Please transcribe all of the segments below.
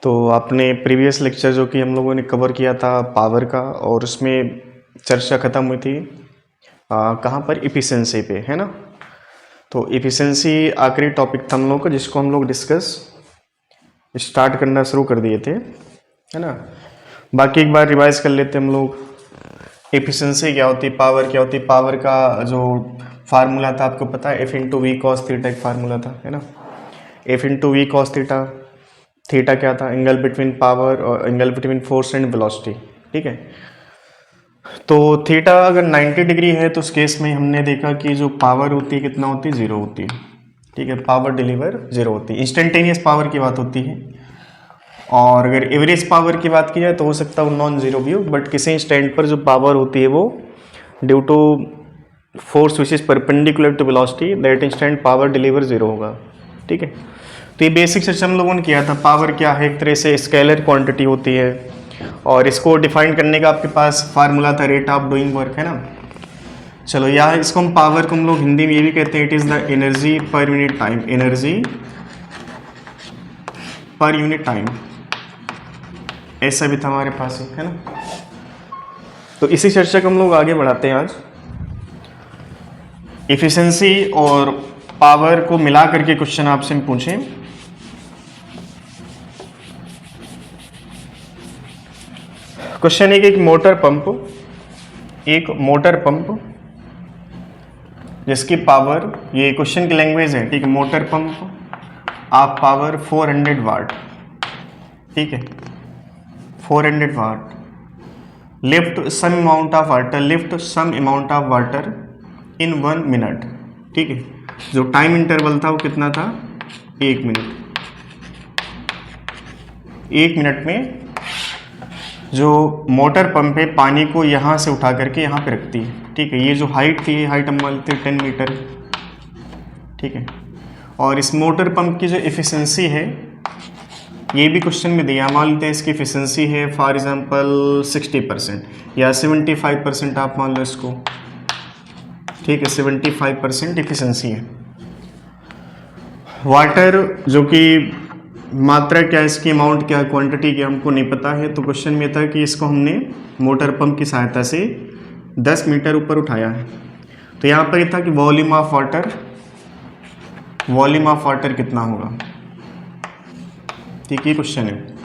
तो आपने previous lecture जो कि हम लोगों ने कवर किया था पावर का, और उसमें चर्चा ख़त्म हुई थी कहाँ पर, इफ़िशेंसी पे, है ना। तो इफ़िशेंसी आखिरी टॉपिक था हम लोग का, जिसको हम लोग डिस्कस स्टार्ट करना शुरू कर दिए थे, है ना। बाकी एक बार रिवाइज कर लेते हम लोग। इफ़िशेंसी क्या होती है, पावर क्या होती है। पावर का जो फार्मूला था आपको पता है, F into V cos theta एक फार्मूला था, है ना। F into V cos theta, theta क्या था, एंगल बिटवीन पावर और angle between force and velocity, ठीक है। तो थीटा अगर 90 डिग्री है तो उस केस में हमने देखा कि जो पावर होती है कितना होती है, जीरो होती है, ठीक है। पावर डिलीवर जीरो होती है, इंस्टेंटेनियस पावर की बात होती है। और अगर एवरेज पावर की बात की जाए तो हो सकता है वो नॉन जीरो भी हो, बट किसी इंस्टेंट पर जो पावर होती है वो due to force which is perpendicular to velocity, that instant power deliver zero होगा, ठीक है। तो ये बेसिक सेक्शन हम लोगों ने किया था। पावर क्या है, एक तरह से स्केलर क्वांटिटी होती है, और इसको डिफाइन करने का आपके पास फार्मूला था रेट ऑफ डूइंग वर्क, है ना। चलो यहाँ इसको हम पावर को हम लोग हिंदी में ये भी कहते हैं, it is the energy per unit time, energy per unit time, ऐसा भी था हमारे पास, है ना। तो इसी चर्चा को हम लोग आगे बढ़ाते हैं आज। इफिशिएंसी और पावर को मिला करके क्वेश्चन आपसे पूछें। क्वेश्चन है कि एक मोटर पंप जिसकी पावर, ये क्वेश्चन की लैंग्वेज है, ठीक है। मोटर पंप आप पावर 400 वाट, ठीक है, 400 watt, lift some amount of water in 1 minute, ठीक है। जो टाइम इंटरवल था वो कितना था, 1 मिनट। 1 मिनट में जो मोटर पंप है पानी को यहाँ से उठा करके यहाँ पे रखती है, ठीक है। ये जो हाइट थी, हाइट हम मान लेते हैं 10 मीटर, ठीक है। और इस मोटर पंप की जो एफिशिएंसी है, ये भी क्वेश्चन में दिया, मान लेते हैं इसकी एफिशिएंसी है फॉर एग्जांपल 60% या 75% आप मान लो इसको, ठीक है। 75% एफिशिएंसी है। वाटर जो कि मात्रा क्या है इसकी, अमाउंट क्या है, क्वांटिटी क्या हमको नहीं पता है। तो क्वेश्चन में था कि इसको हमने मोटर पंप की सहायता से 10 मीटर ऊपर उठाया है। तो यहाँ पर ये था कि वॉल्यूम ऑफ वाटर कितना होगा, ठीक है। क्वेश्चन है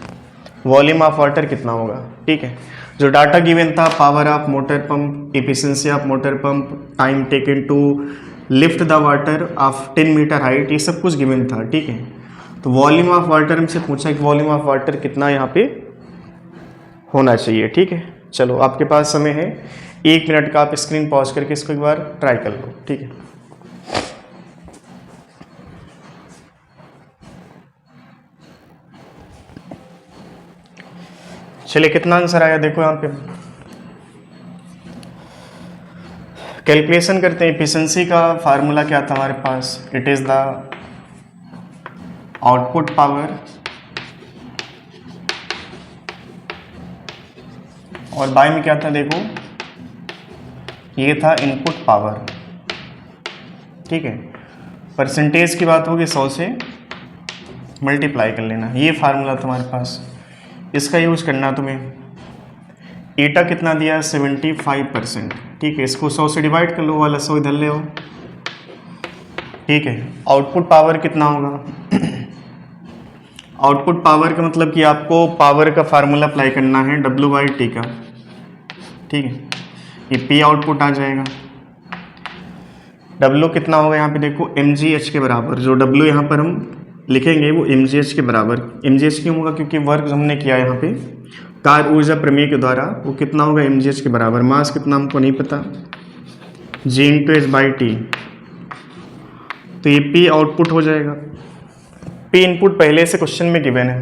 वॉल्यूम ऑफ वाटर कितना होगा, ठीक है। जो डाटा गिवन था, power of motor pump, efficiency of motor pump, time taken to lift the water of 10 metre height, ये सब कुछ गिवन था, ठीक है। तो वॉल्यूम ऑफ वाटर हमसे पूछा कि वॉल्यूम ऑफ वाटर कितना यहाँ पे होना चाहिए, ठीक है। चलो आपके पास समय है 1 मिनट का, आप स्क्रीन पॉज करके इसको एक बार ट्राई कर लो, ठीक है। चलिए कितना आंसर आया देखो यहाँ पे। कैलकुलेशन करते हैं। एफिशिएंसी का फार्मूला क्या था हमारे पास, it is the output power और बाय में क्या था देखो, ये था इनपुट पावर, ठीक है। परसेंटेज की बात होगी 100 से मल्टीप्लाई कर लेना, ये फार्मूला तुम्हारे पास, इसका यूज करना तुम्हें। ईटा कितना दिया, 75%, ठीक है। इसको 100 से डिवाइड कर लो, वाला 100 इधर ले आओ, ठीक है। आउटपुट पावर कितना होगा, आउटपुट पावर का मतलब कि आपको पावर का फार्मूला अप्लाई करना है W/T का, ठीक है। ये P आउटपुट आ जाएगा। W कितना होगा यहाँ पे देखो, mgh के बराबर। जो W यहाँ पर हम लिखेंगे वो mgh के बराबर। mgh क्यों होगा, क्योंकि वर्क जो हमने किया यहाँ पे कार्य ऊर्जा प्रमेय के द्वारा, वो कितना होगा, mgh के बराबर। मास कितना हमको नहीं पता, G × h/T। तो ये P आउटपुट हो जाएगा। P इनपुट पहले से क्वेश्चन में गिवन है।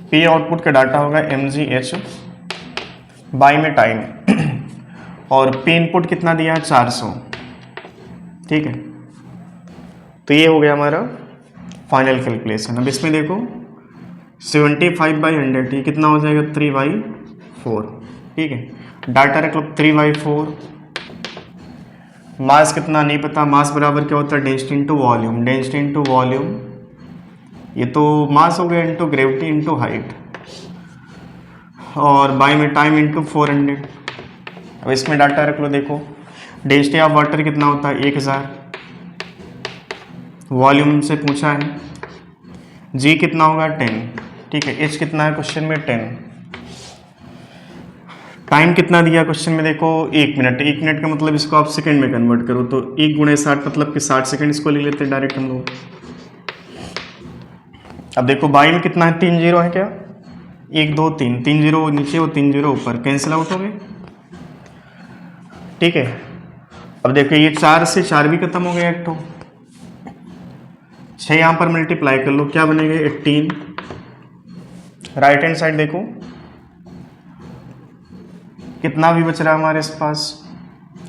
P आउटपुट का डाटा होगा mgh बाय में टाइम, और P इनपुट कितना दिया है, 400, ठीक है। तो ये हो गया हमारा फाइनल कैलकुलेशन। अब इसमें देखो 75/100, ये कितना हो जाएगा, 3/4, ठीक है। डाटा रख लो 3/4। मास कितना नहीं पता, मास बराबर क्या होता है, density into volume, density into volume ये तो मास हो गया इंटू ग्रेविटी इंटू हाइट, और बाई में टाइम इंटू 400। अब इसमें डाटा रख लो, देखो डेंसिटी ऑफ वाटर कितना होता है 1000, वॉल्यूम से पूछा है, जी कितना होगा 10, ठीक है, एच कितना है क्वेश्चन में 10, टाइम कितना दिया क्वेश्चन में देखो 1 मिनट, 1 मिनट का मतलब इसको आप सेकंड में कन्वर्ट करो तो 1 × 60 मतलब कि 60 सेकंड, इसको ले लेते हैं डायरेक्ट हम लोग। अब देखो बाई में कितना है 3 जीरो है क्या, 1 2 3, 3 जीरो नीचे और 3 जीरो ऊपर, कैंसिल आउट हो गए, ठीक है। अब देखो ये 4 से 4 भी खत्म हो गया एक तो, 6 यहाँ पर मल्टीप्लाई कर लो, क्या बनेगा 18। राइट हैंड साइड देखो कितना भी बच रहा है हमारे पास,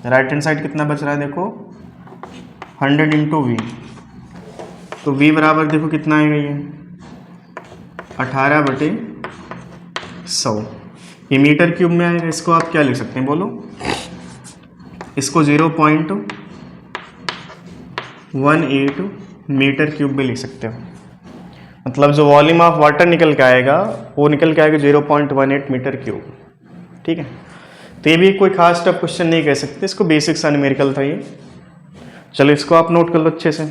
राइट हैंड साइड कितना बच रहा है देखो 100 × v, तो v बराबर देखो कितना आएगा ये 18/100, ये मीटर क्यूब में आएगा। इसको आप क्या लिख सकते हैं बोलो, इसको 0.18 मीटर क्यूब में लिख सकते हो, मतलब जो वॉल्यूम ऑफ वाटर निकल के आएगा वो निकल के आएगा 0.18 मीटर क्यूब, ठीक है। तो ये भी कोई खास टफ क्वेश्चन नहीं कह सकते, इसको बेसिक सा न्यूमेरिकल था ये। चलो इसको आप नोट कर लो अच्छे से।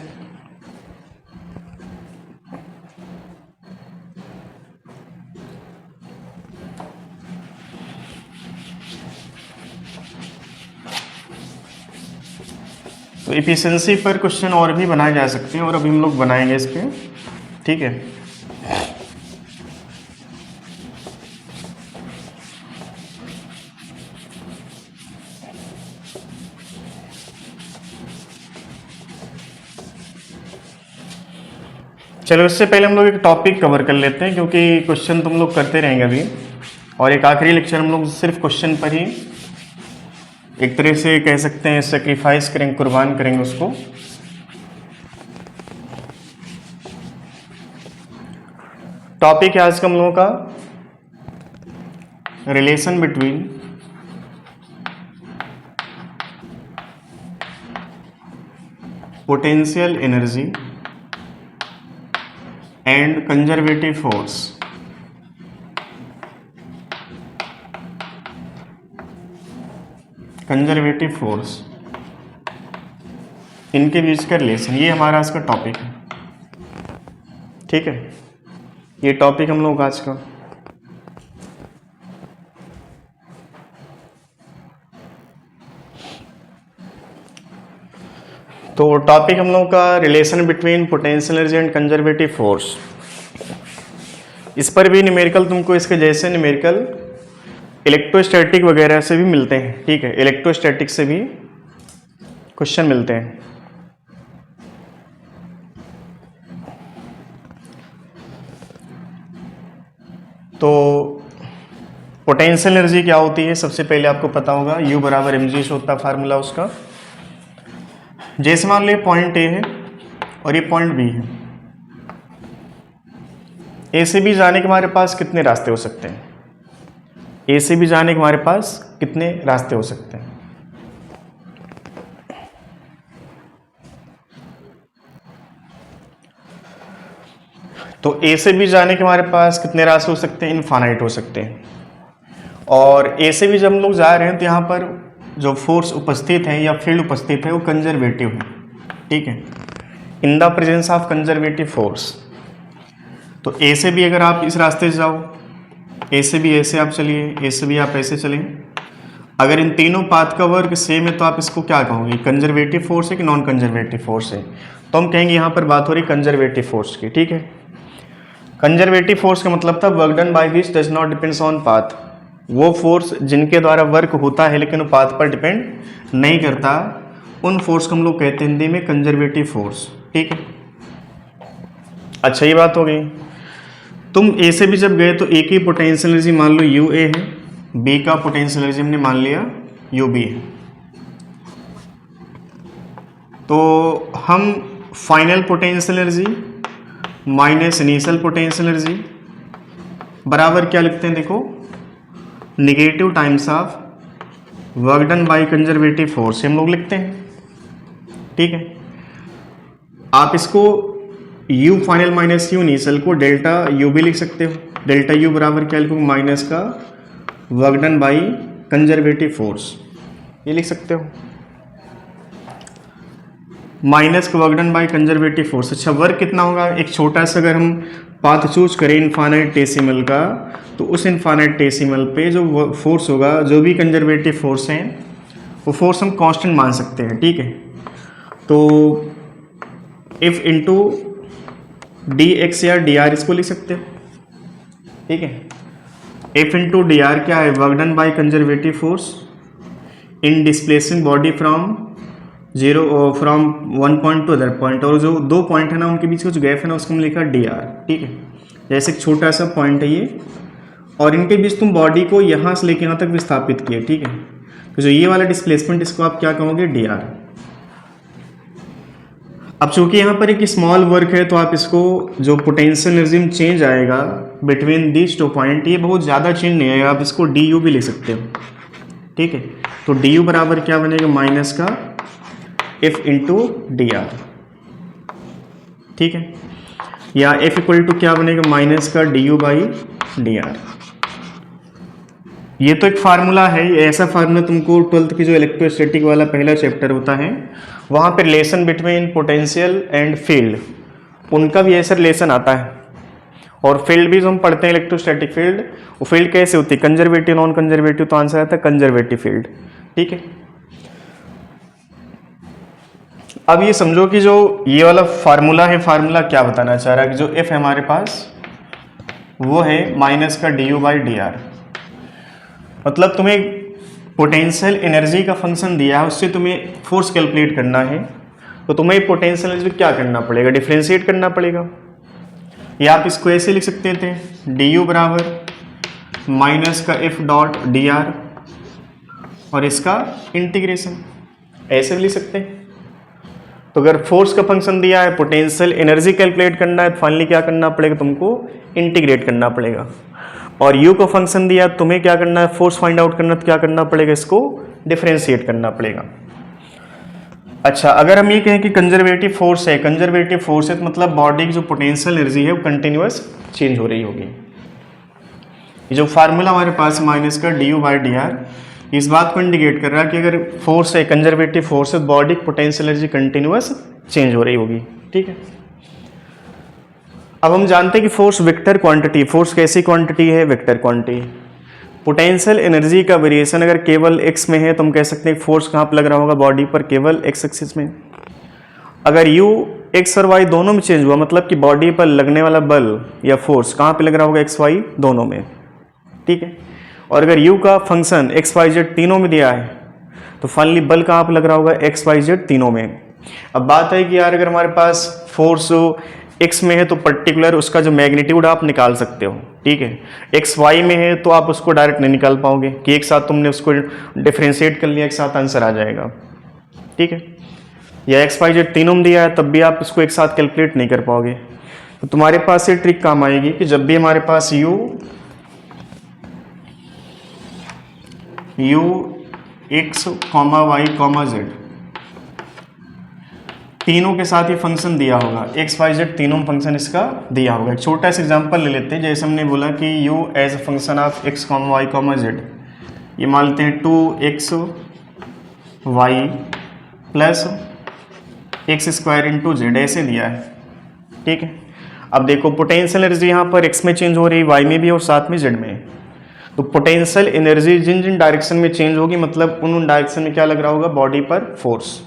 तो एफिशिएंसी पर क्वेश्चन और भी बनाए जा सकते हैं और अभी हम लोग बनाएंगे इस पे, ठीक है। चलो इससे पहले हम लोग एक टॉपिक कवर कर लेते हैं, क्योंकि क्वेश्चन तुम लोग करते रहेंगे अभी, और एक आखिरी लेक्चर हम लोग सिर्फ क्वेश्चन पर ही एक तरह से कह सकते हैं सेक्रीफाइस करेंगे, कुर्बान करेंगे उसको। टॉपिक है आज का हम लोगों का relation between potential energy and conservative force. Conservative force, इनके बीच का रिलेशन, ये हमारा आज का टॉपिक है, ठीक है। ये टॉपिक हम लोग आज का, तो टॉपिक हम लोग का relation between potential energy and conservative force. इस पर भी न्यूमेरिकल तुमको इसके जैसे न्यूमेरिकल इलेक्ट्रोस्टैटिक वगैरह से भी मिलते हैं, ठीक है, इलेक्ट्रोस्टैटिक से भी क्वेश्चन मिलते हैं। तो पोटेंशियल एनर्जी क्या होती है, सबसे पहले आपको पता होगा U बराबर mg से होता है फार्मूला उसका। जैसे मान लो पॉइंट A है और ये पॉइंट B है, A से B जाने के हमारे पास कितने रास्ते हो सकते हैं, A से B जाने के हमारे पास कितने रास्ते हो सकते हैं। तो A से B जाने के हमारे पास कितने रास्ते हो सकते हैं, इनफाइनाइट हो सकते हैं। और A से B जब हम लोग जा रहे हैं तो यहाँ पर जो फोर्स उपस्थित है या फील्ड उपस्थित है वो कंजर्वेटिव है, ठीक है, in the presence of conservative force. तो A से B अगर आप इस रास्ते से जाओ, A से B ऐसे आप चलिए, A से B आप ऐसे चलें, अगर इन तीनों पाथ का वर्ग सेम है तो आप इसको क्या कहोगे, कंजर्वेटिव फोर्स है कि नॉन कंजर्वेटिव फोर्स है, तो हम कहेंगे यहाँ पर बात हो रही कंजर्वेटिव फोर्स की, ठीक है। कंजर्वेटिव फोर्स का मतलब था work done by which does not depends on path, वो फोर्स जिनके द्वारा वर्क होता है लेकिन वो पाथ पर डिपेंड नहीं करता, उन फोर्स को हम लोग कहते हैं हिंदी में कंजर्वेटिव फोर्स, ठीक है। अच्छा ये बात हो गई। तुम A से भी जब गए तो A की पोटेंशियल एनर्जी मान लो UA है, B का पोटेंशियल एनर्जी हमने मान लिया UB है, तो हम final potential energy minus initial potential energy बराबर क्या लिखते हैं देखो, negative times of work done by conservative force हम लोग लिखते हैं, ठीक है। आप इसको you final minus you initial को डेल्टा यू भी लिख सकते हो। डेल्टा यू बराबर क्या लिखोगे, माइनस का work done by conservative force, ये लिख सकते हो, माइनस का work done by conservative force. अच्छा वर्क कितना होगा, एक छोटा सा अगर हम पाथ चूज करें इनफाइनेटेसिमल का, तो उस इनफाइनेटेसिमल पे जो फोर्स होगा, जो भी कंजर्वेटिव फोर्स हैं वो फोर्स हम कांस्टेंट मान सकते हैं, ठीक है। तो इफ इंटू डी एक्स या डी आर इसको लिख सकते हो, ठीक है। एफ इंटू डी आर क्या है, work done by conservative force in displacing body from from one point two other point, और जो दो पॉइंट है ना उनके बीच का जो गैप है ना उसको हम लिखा डी आर, ठीक है। जैसे एक छोटा सा पॉइंट है ये, और इनके बीच तुम बॉडी को यहाँ से लेके यहाँ तक विस्थापित किए, ठीक है। तो जो ये वाला डिस्प्लेसमेंट इसको आप क्या कहोगे, डी आर। अब चूंकि यहाँ पर एक स्मॉल वर्क है तो आप इसको जो पोटेंशियल एनर्जी में चेंज आएगा बिटवीन दिस टू पॉइंट, ये बहुत ज़्यादा चेंज नहीं आएगा, आप इसको डी यू भी ले सकते हो, ठीक है। तो डी यू बराबर क्या बनेगा, माइनस का एफ इंटू डी आर, ठीक है। या एफ इक्वल टू क्या बनेगा, माइनस का d u by D R. ये तो एक फार्मूला है, ऐसा फार्मूला तुमको 12th की जो इलेक्ट्रोस्टैटिक वाला पहला चैप्टर होता है वहाँ पे relation between potential and field, उनका भी ऐसा रिलेशन आता है। और फील्ड भी जो हम पढ़ते हैं इलेक्ट्रोस्टैटिक फील्ड, वो फील्ड कैसे होती है, कंजर्वेटिव नॉन कंजर्वेटिव, तो आंसर आता है कंजर्वेटिव फील्ड, ठीक है। अब ये समझो कि जो ये वाला फार्मूला है, फार्मूला क्या बताना चाह रहा है कि जो एफ है हमारे पास वो है माइनस का d u by D R. मतलब तुम्हें पोटेंशियल एनर्जी का फंक्शन दिया है, उससे तुम्हें फोर्स कैलकुलेट करना है, तो तुम्हें पोटेंशियल एनर्जी क्या करना पड़ेगा, डिफ्रेंशिएट करना पड़ेगा। या आप इसको ऐसे लिख सकते थे, डी यू बराबर माइनस का एफ डॉट डी आर और इसका इंटीग्रेशन, ऐसे भी लिख सकते हैं। तो अगर फोर्स का फंक्शन दिया है, पोटेंशियल एनर्जी कैलकुलेट करना है, तो फाइनली क्या करना पड़ेगा, तुमको इंटीग्रेट करना पड़ेगा। और u को फंक्शन दिया, तुम्हें क्या करना है, फोर्स फाइंड आउट करना, तो क्या करना पड़ेगा, इसको डिफरेंशिएट करना पड़ेगा। अच्छा अगर हम ये कहें कि कंजर्वेटिव फोर्स है, कंजर्वेटिव फोर्स है तो मतलब बॉडी की जो पोटेंशियल एनर्जी है वो कंटिन्यूअस चेंज हो रही होगी। ये जो फार्मूला हमारे पास माइनस का d u by D R, इस बात को इंडिकेट कर रहा है कि अगर फोर्स है, कंजर्वेटिव फोर्स है, बॉडी की पोटेंशियल एनर्जी कंटिन्यूअस चेंज हो रही होगी, ठीक है। अब हम जानते हैं कि फोर्स वेक्टर क्वांटिटी, फोर्स कैसी क्वांटिटी है, वेक्टर क्वांटिटी। पोटेंशियल एनर्जी का वेरिएशन अगर केवल x में है तो हम कह सकते हैं फोर्स कहाँ पर लग रहा होगा, बॉडी पर, केवल x एक्सिस में। अगर u x और y दोनों में चेंज हुआ, मतलब कि बॉडी पर लगने वाला बल या फोर्स कहाँ पे लग रहा होगा, x y दोनों में, ठीक है। और अगर u का फंक्शन x y z तीनों में दिया है तो फाइनली बल कहाँ पे लग रहा होगा, x y z तीनों में। अब बात है कि यार अगर हमारे पास फोर्स x में है तो पर्टिकुलर उसका जो मैग्नीट्यूड आप निकाल सकते हो, ठीक है। x y में है तो आप उसको डायरेक्ट नहीं निकाल पाओगे कि एक साथ तुमने उसको डिफरेंशिएट कर लिया, एक साथ आंसर आ जाएगा, ठीक है। या x y z तीनों में दिया है तब भी आप उसको एक साथ कैलकुलेट नहीं कर पाओगे। तो तुम्हारे पास ये ट्रिक काम आएगी कि जब भी हमारे पास u x, y, z तीनों के साथ ये फंक्शन दिया होगा, x y z तीनों फंक्शन इसका दिया होगा। एक छोटा सा एग्जांपल ले लेते हैं, जैसे हमने बोला कि u as a function of x, y, z, ये मान लेते हैं 2x y plus x square into z, ऐसे दिया है, ठीक है। अब देखो पोटेंशियल एनर्जी यहाँ पर x में चेंज हो रही है, y में भी और साथ में z में। तो पोटेंशियल एनर्जी जिन जिन डायरेक्शन में चेंज होगी मतलब उन डायरेक्शन में क्या लग रहा होगा, बॉडी पर फोर्स।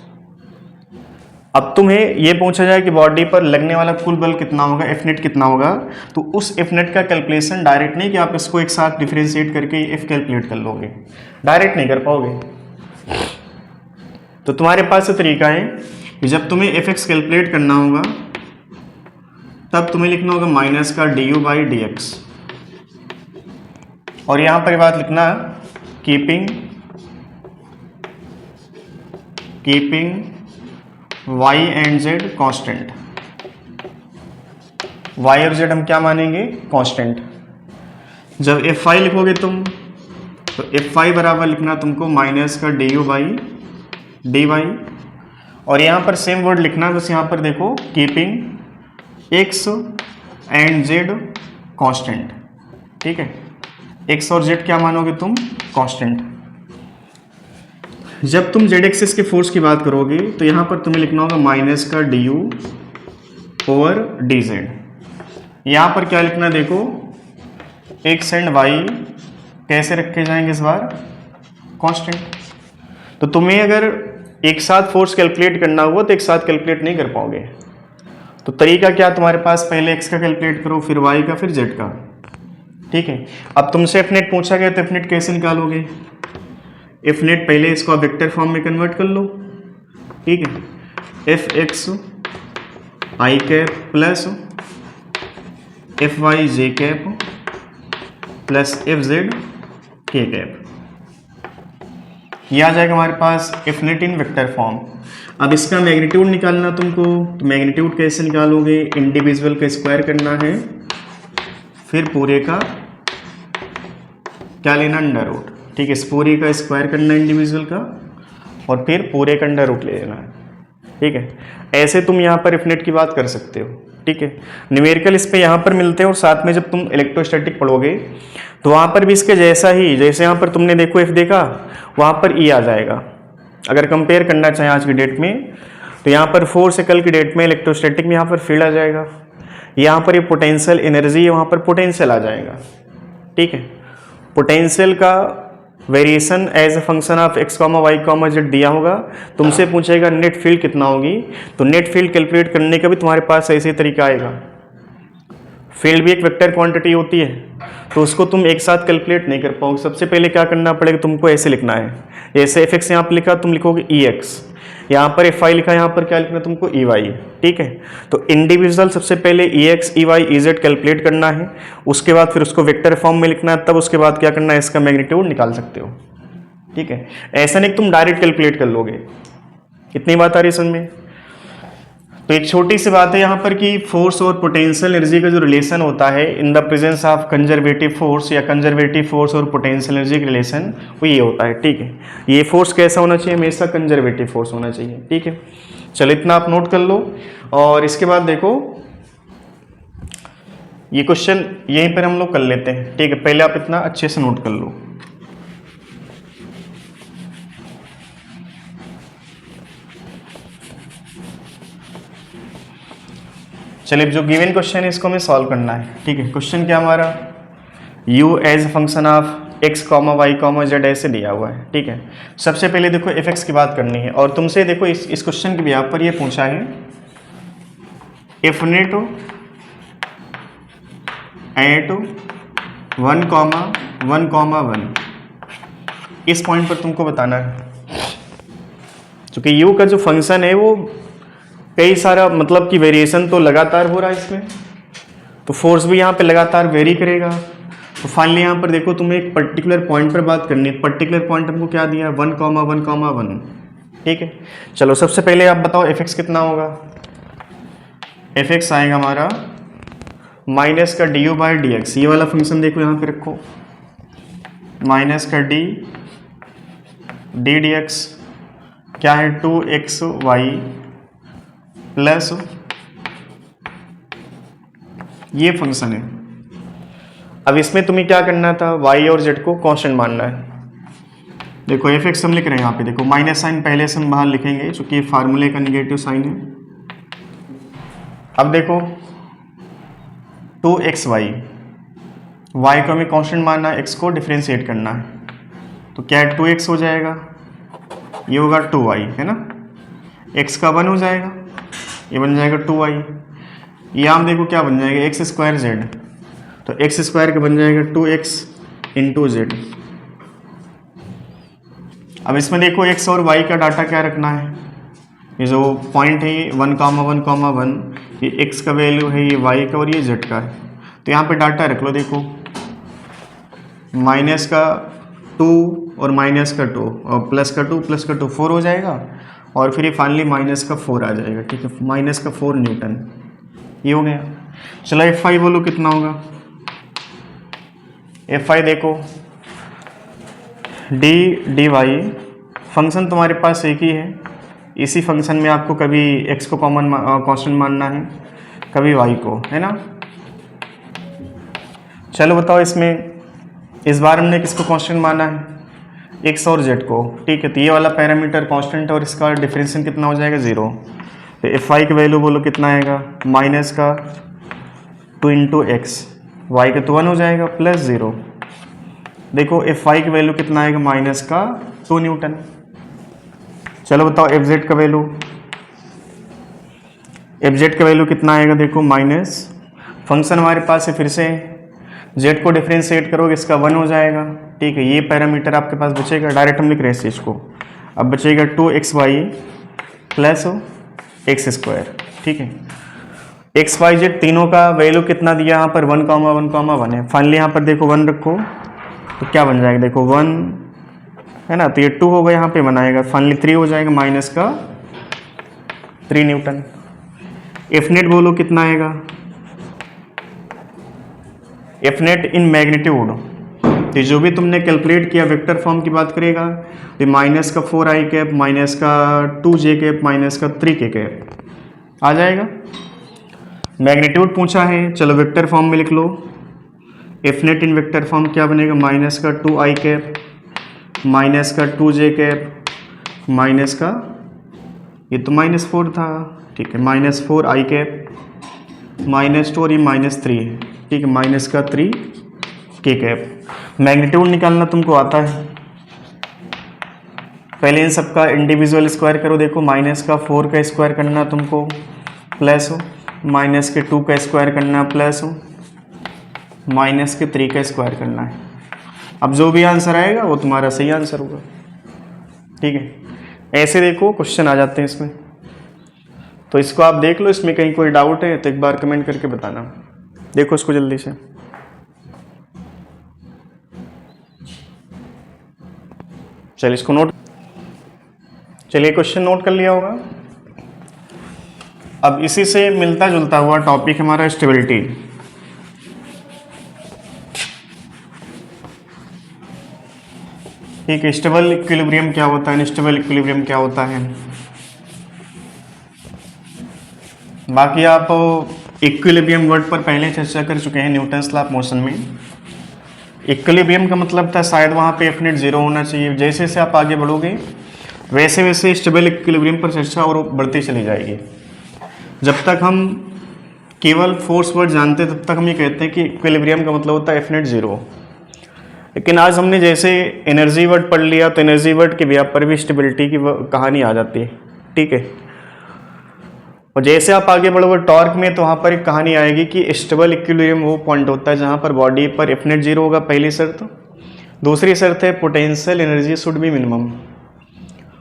अब तुम्हें ये पूछा जाए कि बॉडी पर लगने वाला कुल बल कितना होगा, एफ नेट कितना होगा, तो उस एफ नेट का कैलकुलेशन डायरेक्ट नहीं कि आप इसको एक साथ डिफरेंशिएट करके एफ कैलकुलेट कर लोगे, डायरेक्ट नहीं कर पाओगे। तो तुम्हारे पास ये तरीका है कि जब तुम्हें एफ एक्स कैलकुलेट करना होगा तब तुम्हें लिखना होगा माइनस का d u by D x, और यहाँ पर बात लिखना keeping y and z constant. y और z हम क्या मानेंगे, कांस्टेंट। जब f5 लिखोगे तुम तो f5 बराबर लिखना तुमको माइनस का d u by d y, और यहाँ पर सेम वर्ड लिखना, बस यहाँ पर देखो keeping x and Z constant, ठीक है। एक्स और जेड क्या मानोगे तुम? कांस्टेंट। जब तुम जेड एक्सिस के फोर्स की बात करोगे तो यहां पर तुम्हें लिखना होगा माइनस का d you over D Z. यहां पर क्या लिखना, देखो एक्स एंड वाई कैसे रखे जाएंगे इस बार? कांस्टेंट। तो तुम्हें अगर एक साथ फोर्स कैलकुलेट करना हुआ तो एक साथ कैलकुलेट नहीं कर पाओगे। तो तरीका क्या तुम्हारे पास, पहले एक्स का कैलकुलेट करो, फिर वाई का, फिर जेड का, ठीक है। अब तुमसे एफ नेट पूछा गया तो एफ नेट कैसे निकालोगे? एफ नेट पहले इसको आप वेक्टर फॉर्म में कन्वर्ट कर लो, ठीक है। F x i cap plus F y j cap plus F z k cap, ये आ जाएगा हमारे पास F net in vector form. अब इसका मैग्नीट्यूड निकालना तुमको, तो मैग्नीट्यूड कैसे निकालोगे? इंडिविजुअल का स्क्वायर करना है, फिर पूरे का क्या लेना? अंडर रूट, ठीक है। इस पूरे का स्क्वायर करना है इंडिविजुअल का, और फिर पूरे का अंडर रूट ले लेना है, ठीक है। ऐसे तुम यहाँ पर एफ नेट की बात कर सकते हो, ठीक है। न्यूमेरिकल इस पे यहाँ पर मिलते हैं, और साथ में जब तुम इलेक्ट्रोस्टैटिक पढ़ोगे तो वहाँ पर भी इसके जैसा ही, जैसे यहाँ पर तुमने देखो एफ देखा, वहाँ पर ई आ जाएगा। अगर कंपेयर करना चाहें आज की डेट में, तो यहाँ पर फोर्स है, कल की डेट में इलेक्ट्रोस्टैटिक में यहाँ पर फील्ड आ जाएगा, यहाँ पर ये पोटेंशियल एनर्जी है, वहाँ पर पोटेंशियल आ जाएगा, ठीक है। पोटेंशियल का variation as a function of x comma y comma z दिया होगा, तुमसे पूछेगा नेट फील्ड कितना होगी, तो नेट फील्ड कैलकुलेट करने का भी तुम्हारे पास ऐसे ही तरीका आएगा। फील्ड भी एक वेक्टर क्वांटिटी होती है, तो उसको तुम एक साथ कैलकुलेट नहीं कर पाओगे। सबसे पहले क्या करना पड़ेगा, तुमको ऐसे लिखना है, जैसे एफ एक्स यहाँ पर लिखा तुम लिखोगे ई एक्स, यहाँ पर एफ वाई लिखा, यहाँ पर क्या लिखना तुमको ई वाई, ठीक है। तो इंडिविजुअल सबसे पहले E x E y E z calculate करना है, उसके बाद फिर उसको वेक्टर फॉर्म में लिखना है, तब उसके बाद क्या करना है, इसका मैग्नीट्यूड निकाल सकते हो, ठीक है। ऐसा नहीं तुम डायरेक्ट कैलकुलेट कर लोगे। इतनी बात आ रही है समझ में? तो एक छोटी सी बात है यहाँ पर कि फोर्स और पोटेंशियल एनर्जी का जो रिलेशन होता है in the presence of conservative force, या कंजर्वेटिव फोर्स और पोटेंशियल एनर्जी का रिलेशन वो ये होता है, ठीक है। ये फोर्स कैसा होना चाहिए? हमेशा कंजर्वेटिव फोर्स होना चाहिए, ठीक है। चलो इतना आप नोट कर लो, और इसके बाद देखो ये क्वेश्चन यहीं पर हम लोग कर लेते हैं, ठीक है। पहले आप इतना अच्छे से नोट कर लो। चलिए जो गिवन क्वेश्चन है इसको हमें सॉल्व करना है, ठीक है। क्वेश्चन क्या हमारा, u as function of x comma y comma z ऐसे दिया हुआ है, ठीक है। सबसे पहले देखो एफ एक्स की बात करनी है, और तुमसे देखो इस क्वेश्चन के भी यहाँ पर ये पूछा है एफ नेट एट 1,1,1, इस पॉइंट पर तुमको बताना है। क्योंकि u का जो फंक्शन है वो कई सारा मतलब कि वेरिएशन तो लगातार हो रहा है इसमें, तो फोर्स भी यहाँ पे लगातार वेरी करेगा। तो फाइनली यहाँ पर देखो तुम्हें एक पर्टिकुलर पॉइंट पर बात करनी है। पर्टिकुलर पॉइंट हमको क्या दिया? 1,1,1, ठीक है। चलो सबसे पहले आप बताओ एफ एक्स कितना होगा? एफ एक्स आएगा हमारा माइनस का d u by D x, ये वाला फंक्शन देखो यहाँ पे रखो, माइनस का डी डी एक्स क्या है 2xy प्लस ये फंक्शन है। अब इसमें तुम्हें क्या करना था, y और z को कांस्टेंट मानना है। देखो एफ एक्स हम लिख रहे हैं यहाँ पे, देखो माइनस साइन पहले से हम बाहर लिखेंगे क्योंकि फार्मूले का निगेटिव साइन है। अब देखो 2xy, y को हमें कांस्टेंट मानना है, x को डिफरेंशिएट करना है, तो क्या 2x हो जाएगा, ये होगा 2y है ना, x का 1 हो जाएगा, ये बन जाएगा 2y। यहाँ देखो क्या बन जाएगा एक्स स्क्वायर जेड, तो एक्स स्क्वायर का बन जाएगा 2x इंटू जेड। अब इसमें देखो x और y का डाटा क्या रखना है, ये जो पॉइंट है 1,1,1, ये x का वैल्यू है, ये y का और ये z का है। तो यहाँ पे डाटा रख लो, देखो माइनस का 2 और माइनस का 2 और प्लस का 2 प्लस का 2 4 हो जाएगा, और फिर ये फाइनली माइनस का 4 आ जाएगा, ठीक है, माइनस का 4 न्यूटन, ये हो गया। चलो एफ आई बोलो कितना होगा? एफ आई देखो डी वाई फंक्शन तुम्हारे पास एक ही है, इसी फंक्शन में आपको कभी x को कॉमन कांस्टेंट मानना है, कभी वाई को, है ना। चलो बताओ इसमें इस बार हमने किसको कांस्टेंट माना है, एक्स और जेड को, ठीक है। तो ये वाला पैरामीटर कांस्टेंट और इसका डिफरेंशियल कितना हो जाएगा 0। तो एफ वाई की वैल्यू बोलो कितना आएगा, माइनस का 2 इंटू एक्स, वाई का तो 1 हो जाएगा प्लस 0। देखो एफ वाई की वैल्यू कितना आएगा, माइनस का 2 न्यूटन। चलो बताओ एफ जेड का वैल्यू, एफ जेड का वैल्यू कितना आएगा, देखो माइनस, फंक्शन हमारे पास है फिर से, जेड को डिफ्रेंशिएट करोगे इसका 1 हो जाएगा, ठीक है। ये पैरामीटर आपके पास बचेगा, डायरेक्ट हम लिख रहे हैं इस चीज़ को। अब बचेगा 2xy प्लस एक्स स्क्वायर, ठीक है। एक्स वाई जेड तीनों का वैल्यू कितना दिया यहाँ पर 1,1,1 है। फाइनली यहाँ पर देखो 1 रखो तो क्या बन जाएगा, देखो 1 है ना, तो ये 2 होगा, यहाँ पे बनाएगा फाइनली 3 हो जाएगा, माइनस का 3 न्यूटन। एफ नेट बोलो कितना आएगा, एफ नेट इन मैग्नीट्यूड, तो जो भी तुमने कैलकुलेट किया वेक्टर फॉर्म की बात करेगा, तो माइनस का 4i कैप, माइनस का 2j कैप, माइनस का 3k कैप आ जाएगा। मैग्नीट्यूड पूछा है, चलो वेक्टर फॉर्म में लिख लो। F net in vector form क्या बनेगा, माइनस का 2i कैप, माइनस का 2j कैप, माइनस का, ये तो -4 था, ठीक है, -4i कैप, -2 और ये -3 है, ठीक है, माइनस का 3k कैप। मैग्नीट्यूड निकालना तुमको आता है, पहले इन सबका इंडिविजुअल स्क्वायर करो। देखो माइनस का 4 का स्क्वायर करना तुमको प्लस हो, माइनस के 2 का स्क्वायर करना प्लस हो, माइनस के 3 का स्क्वायर करना है। अब जो भी आंसर आएगा वो तुम्हारा सही आंसर होगा, ठीक है। ऐसे देखो क्वेश्चन आ जाते हैं इसमें, तो इसको आप देख लो, इसमें कहीं कोई डाउट है तो एक बार कमेंट करके बताना। देखो इसको जल्दी से, चलिए इसको नोट, चलिए क्वेश्चन नोट कर लिया होगा। अब इसी से मिलता जुलता हुआ टॉपिक हमारा स्टेबिलिटी। ठीक है, स्टेबल इक्विलिब्रियम क्या होता है, अनस्टेबल इक्विलिब्रियम क्या होता है। बाकी आप इक्विलिब्रियम वर्ड पर पहले चर्चा कर चुके हैं न्यूटन्स लॉ ऑफ मोशन में। इक्विलिब्रियम का मतलब था शायद वहाँ पे एफ नेट 0 होना चाहिए। जैसे जैसे आप आगे बढ़ोगे वैसे वैसे स्टेबल इक्विलिब्रियम पर चर्चा और बढ़ती चली जाएगी। जब तक हम केवल फोर्स वर्ड जानते हैं तब तक हम ये कहते हैं कि इक्विलिब्रियम का मतलब होता है एफ नेट 0। लेकिन आज हमने जैसे एनर्जी वर्ड पढ़ लिया तो एनर्जी वर्ड के व्याप पर भी स्टेबिलिटी की कहानी आ जाती है, ठीक है। और जैसे आप आगे बढ़ोगे टॉर्क में तो वहाँ पर एक कहानी आएगी कि स्टेबल इक्विलिब्रियम वो पॉइंट होता है जहाँ पर बॉडी पर एफ नेट 0 होगा, पहली शर्त। दूसरी शर्त है potential energy should be minimum,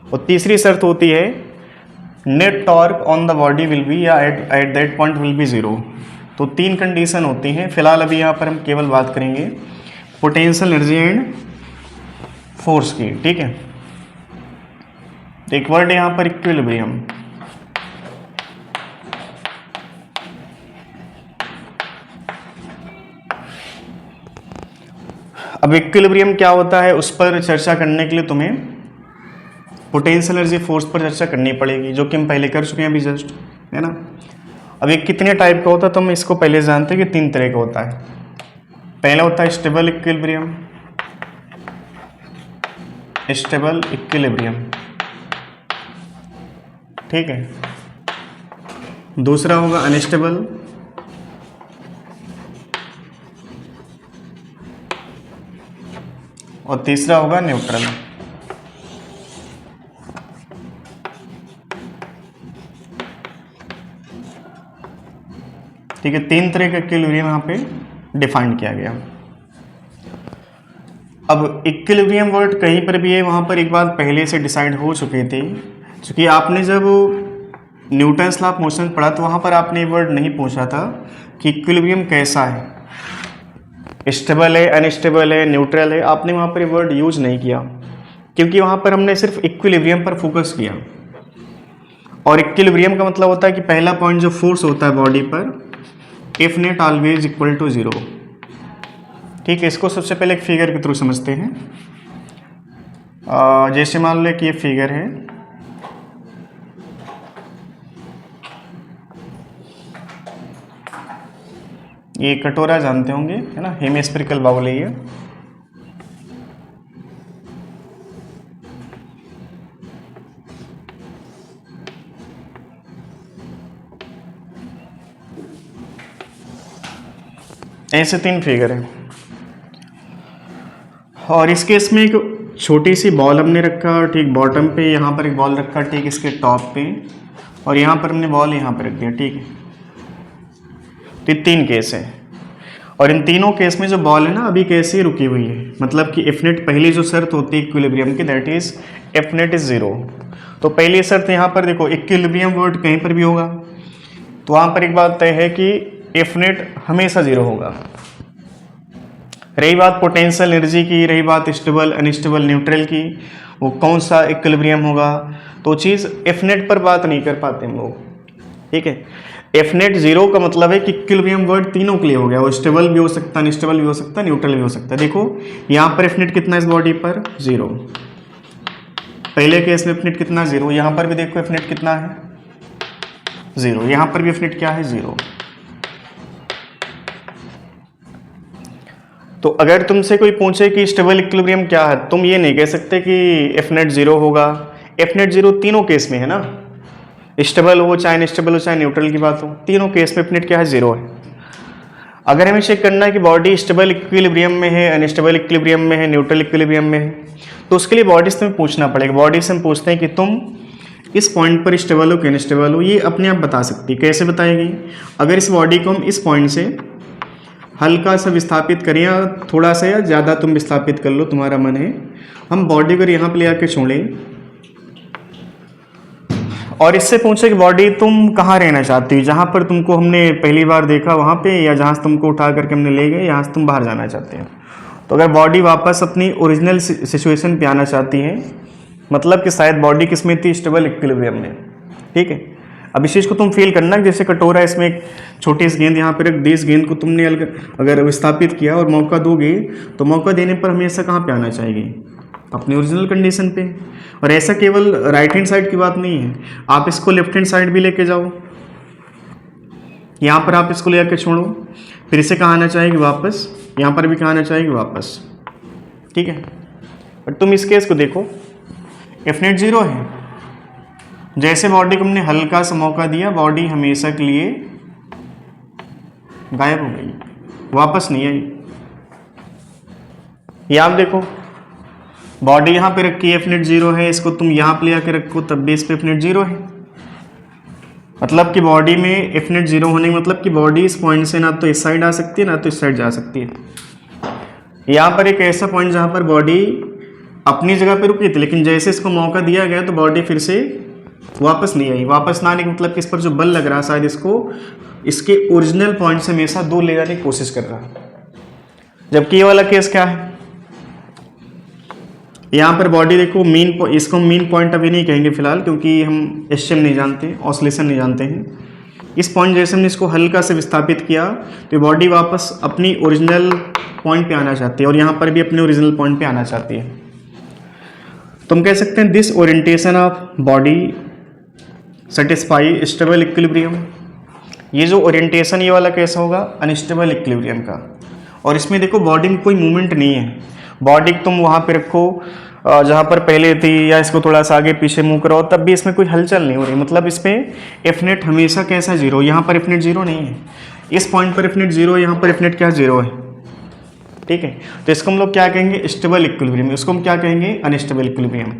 और तीसरी शर्त होती है net torque on the body will be या at that point will be 0। तो 3 कंडीशन होती हैं। फिलहाल अभी यहाँ पर हम केवल बात करेंगे पोटेंशियल एनर्जी एंड फोर्स की, ठीक है। एक वर्ड है यहाँ पर इक्विलिब्रियम। अब इक्विलिब्रियम क्या होता है उस पर चर्चा करने के लिए तुम्हें पोटेंशियल एनर्जी फोर्स पर चर्चा करनी पड़ेगी, जो कि हम पहले कर चुके हैं अभी जस्ट, है ना। अब ये कितने टाइप का होता है तो हम इसको पहले जानते हैं कि 3 तरह का होता है। पहला होता है स्टेबल इक्विलिब्रियम, स्टेबल इक्विलिब्रियम, ठीक है। दूसरा होगा अनस्टेबल, और तीसरा होगा न्यूट्रल। ठीक है, 3 तरह का इक्विलिब्रियम यहाँ पे डिफाइन किया गया। अब इक्विलिब्रियम वर्ड कहीं पर भी है वहाँ पर एक बात पहले से डिसाइड हो चुकी थी, क्योंकि आपने जब न्यूटन्स लॉ ऑफ मोशन पढ़ा तो वहाँ पर आपने ये वर्ड नहीं पूछा था कि इक्विलिब्रियम कैसा है, स्टेबल है, अनस्टेबल है, न्यूट्रल है। आपने वहाँ पर ये वर्ड यूज नहीं किया, क्योंकि वहाँ पर हमने सिर्फ इक्विलिब्रियम पर फोकस किया। और इक्विलिब्रियम का मतलब होता है कि पहला पॉइंट जो फोर्स होता है बॉडी पर, F net always equal to 0, ठीक है। इसको सबसे पहले एक फिगर के थ्रू समझते हैं। जैसे मान लो कि ये फिगर है, ये कटोरा जानते होंगे, है ना, हेमिस्फेरिकल बाउल है ये। ऐसे 3 फिगर है और इस केस में एक छोटी सी बॉल हमने रखा ठीक बॉटम पे, यहाँ पर एक बॉल रखा ठीक इसके टॉप पे, और यहाँ पर हमने बॉल यहाँ पर रख दिया, ठीक है। तो ये 3 केस है और इन तीनों केस में जो बॉल है ना अभी कैसे रुकी हुई है, मतलब कि एफ नेट पहली जो शर्त होती है इक्विलिब्रियम की, that is F net is 0। तो पहली शर्त यहाँ पर देखो इक्विलिब्रियम वर्ड कहीं पर भी होगा तो वहाँ पर एक बात तय है कि एफ नेट हमेशा 0 होगा। रही बात पोटेंशियल एनर्जी की, रही बात स्टेबल अनस्टेबल न्यूट्रल की, वो कौन सा इक्विलिब्रियम होगा, तो चीज़ एफ नेट पर बात नहीं कर पाते हम लोग, ठीक है। एफ नेट 0 का मतलब है कि इक्विलिब्रियम वर्ड तीनों के लिए हो गया, वो स्टेबल भी हो सकता है, अनस्टेबल भी हो सकता है, न्यूट्रल भी हो सकता है। देखो यहाँ पर एफ नेट कितना इस बॉडी पर 0, पहले केस में एफ नेट कितना 0, यहाँ पर भी देखो एफ नेट कितना है 0, यहाँ पर भी एफ नेट क्या है 0। तो अगर तुमसे कोई पूछे कि स्टेबल इक्विलिब्रियम क्या है, तुम ये नहीं कह सकते कि एफ नेट 0 होगा। एफ नेट 0 तीनों केस में है ना, स्टेबल हो चाहे अनस्टेबल हो चाहे न्यूट्रल की बात हो, तीनों केस में एफ नेट क्या है 0 है। अगर हमें चेक करना है कि बॉडी स्टेबल इक्विलिब्रियम में है, अनस्टेबल इक्विलिब्रियम में है, न्यूट्रल इक्विलिब्रियम में है, तो उसके लिए बॉडी से हमें पूछना पड़ेगा। बॉडी से हम पूछते हैं कि तुम इस पॉइंट पर स्टेबल हो कि अनस्टेबल हो, ये अपने आप बता सकती है। कैसे बताएगी? अगर इस बॉडी को हम इस पॉइंट से हल्का सा विस्थापित करें या थोड़ा सा या ज़्यादा तुम विस्थापित कर लो, तुम्हारा मन है, हम बॉडी को यहाँ पे ले आके छोड़ें और इससे पूछे कि बॉडी तुम कहाँ रहना चाहती हो, जहाँ पर तुमको हमने पहली बार देखा वहाँ पे, या जहाँ से तुमको उठा करके हमने ले गए यहाँ से तुम बाहर जाना चाहते हो। तो अगर बॉडी वापस अपनी ओरिजिनल सिचुएशन पे आना चाहती है, मतलब कि शायद बॉडी किस में थी, स्टेबल इक्विलिब्रियम में, ठीक है। अब इस चीज़ को तुम फील करना, जैसे कटोरा, इसमें एक छोटी सी गेंद यहाँ पर रख दी, इस गेंद को तुमने अगर विस्थापित किया और मौका दोगे तो मौका देने पर हमेशा कहाँ पे आना चाहिए, अपनी ओरिजिनल कंडीशन पे। और ऐसा केवल राइट हैंड साइड की बात नहीं है, आप इसको लेफ्ट हैंड साइड भी लेके जाओ, यहाँ पर आप इसको ले आके छोड़ो, फिर इसे कहाँ आना चाहिए वापस, यहाँ पर भी कहाँ आना चाहिए वापस, ठीक है। बट तुम इस केस को देखो, एफ नेट 0 है, जैसे बॉडी को हमने हल्का सा मौका दिया, बॉडी हमेशा के लिए गायब हो गई, वापस नहीं आई। ये आप देखो बॉडी यहाँ पे रखी है, एफ नेट 0 है, इसको तुम यहाँ पे ले आके रखो तब भी इस पे एफ नेट 0 है। मतलब कि बॉडी में एफ नेट 0 होने का मतलब कि बॉडी इस पॉइंट से ना तो इस साइड आ सकती है ना तो इस साइड जा सकती है। यहाँ पर एक ऐसा पॉइंट जहाँ पर बॉडी अपनी जगह पे रुकी थी, लेकिन जैसे इसको मौका दिया गया तो बॉडी फिर से वापस नहीं आई। वापस ना आने का मतलब कि इस पर जो बल लग रहा है शायद इसको इसके ओरिजिनल पॉइंट से हमेशा दूर ले जाने की कोशिश कर रहा है। जबकि ये वाला केस क्या है, यहाँ पर बॉडी देखो इसको मेन पॉइंट अभी नहीं कहेंगे फिलहाल, क्योंकि हम एसएम नहीं जानते, ऑसिलेशन नहीं जानते हैं। इस पॉइंट जैसे हमने इसको हल्का से विस्थापित किया तो बॉडी वापस अपनी ओरिजिनल पॉइंट पे आना चाहती है और यहाँ पर भी अपने ओरिजिनल पॉइंट पे आना चाहती है। तो हम कह सकते हैं this orientation of body satisfy stable equilibrium. ये जो ओरिएंटेशन ये वाला कैसा होगा, अनस्टेबल इक्विलिब्रियम का। और इसमें देखो बॉडी में कोई मूवमेंट नहीं है, बॉडी को तुम वहाँ पे रखो जहाँ पर पहले थी, या इसको थोड़ा सा आगे पीछे मूव कराओ तब भी इसमें कोई हलचल नहीं हो रही। मतलब इसमें एफ नेट हमेशा कैसा 0, यहाँ पर एफ नेट 0 नहीं है, इस पॉइंट पर एफ नेट 0, यहाँ पर एफ नेट क्या 0 है, ठीक है। तो इसको हम लोग क्या कहेंगे, स्टेबल इक्विलिब्रियम, इसको हम क्या कहेंगे, अनस्टेबल इक्विलिब्रियम।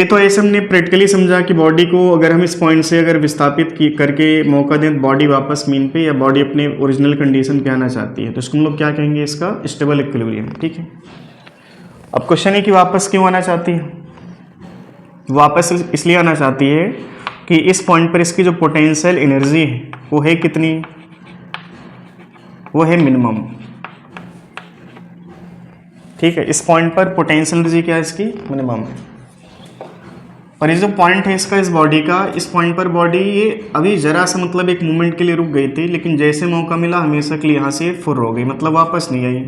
तो ऐसे हमने प्रैक्टिकली समझा कि बॉडी को अगर हम इस पॉइंट से अगर विस्थापित करके मौका दें, बॉडी वापस मीन पे या बॉडी अपने ओरिजिनल कंडीशन पे आना चाहती है, तो इसको हम लोग क्या कहेंगे, इसका स्टेबल इक्विलिब्रियम, ठीक है। अब क्वेश्चन है कि वापस क्यों आना चाहती है। वापस इसलिए आना चाहती है कि इस पॉइंट पर इसकी जो पोटेंशियल एनर्जी है वो है कितनी, वो है मिनिमम, ठीक है। इस पॉइंट पर पोटेंशियल एनर्जी क्या है, इसकी मिनिमम है। और ये जो पॉइंट है इसका, इस बॉडी का, इस पॉइंट पर बॉडी ये अभी जरा सा मतलब एक मोमेंट के लिए रुक गई थी, लेकिन जैसे मौका मिला हमेशा के लिए यहाँ से फुर हो गई, मतलब वापस नहीं आई।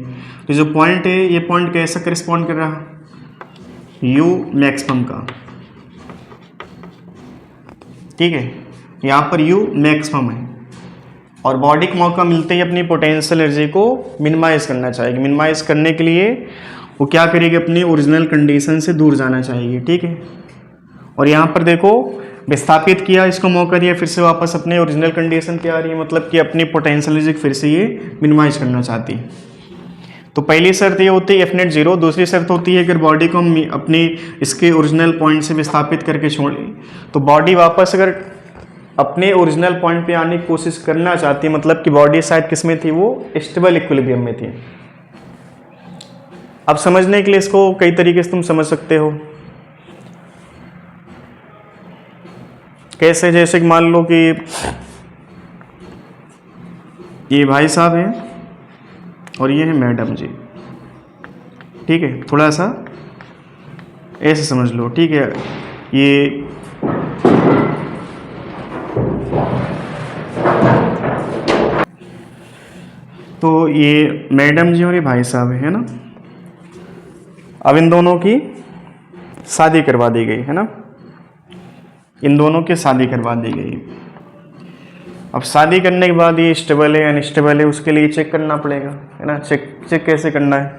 तो जो पॉइंट है ये पॉइंट कैसा करिस्पॉन्ड कर रहा है, यू मैक्सिमम का, ठीक है। यहाँ पर यू मैक्सिमम है और बॉडी को मौका मिलते ही अपनी पोटेंशियल एनर्जी को मिनिमाइज करना चाहेगी। मिनिमाइज करने के लिए वो क्या करेगी, अपनी ओरिजिनल कंडीशन से दूर जाना चाहेगी, ठीक है। और यहाँ पर देखो विस्थापित किया, इसको मौका दिया, फिर से वापस अपने ओरिजिनल कंडीशन पे आ रही है, मतलब कि अपनी पोटेंशियल एनर्जी फिर से ये मिनिमाइज करना चाहती है। तो पहली शर्त ये होती है एफ नेट 0। दूसरी शर्त होती है अगर बॉडी को हम अपनी इसके ओरिजिनल पॉइंट से विस्थापित करके छोड़ें तो बॉडी वापस अगर अपने ओरिजिनल पॉइंट पे आने की कोशिश करना चाहती है, मतलब कि बॉडी शायद किस में थी, वो स्टेबल इक्विलिब्रियम में थी। अब समझने के लिए इसको कई तरीके से तुम समझ सकते हो। कैसे, जैसे कि मान लो कि ये भाई साहब हैं और ये है मैडम जी, ठीक है, थोड़ा सा ऐसे समझ लो, ठीक है। ये तो ये मैडम जी और ये भाई साहब है ना। अब इन दोनों की शादी करवा दी गई है ना, इन दोनों की शादी करवा दी गई। अब शादी करने के बाद ये स्टेबल है अनस्टेबल है, उसके लिए चेक करना पड़ेगा, है ना। चेक कैसे करना है,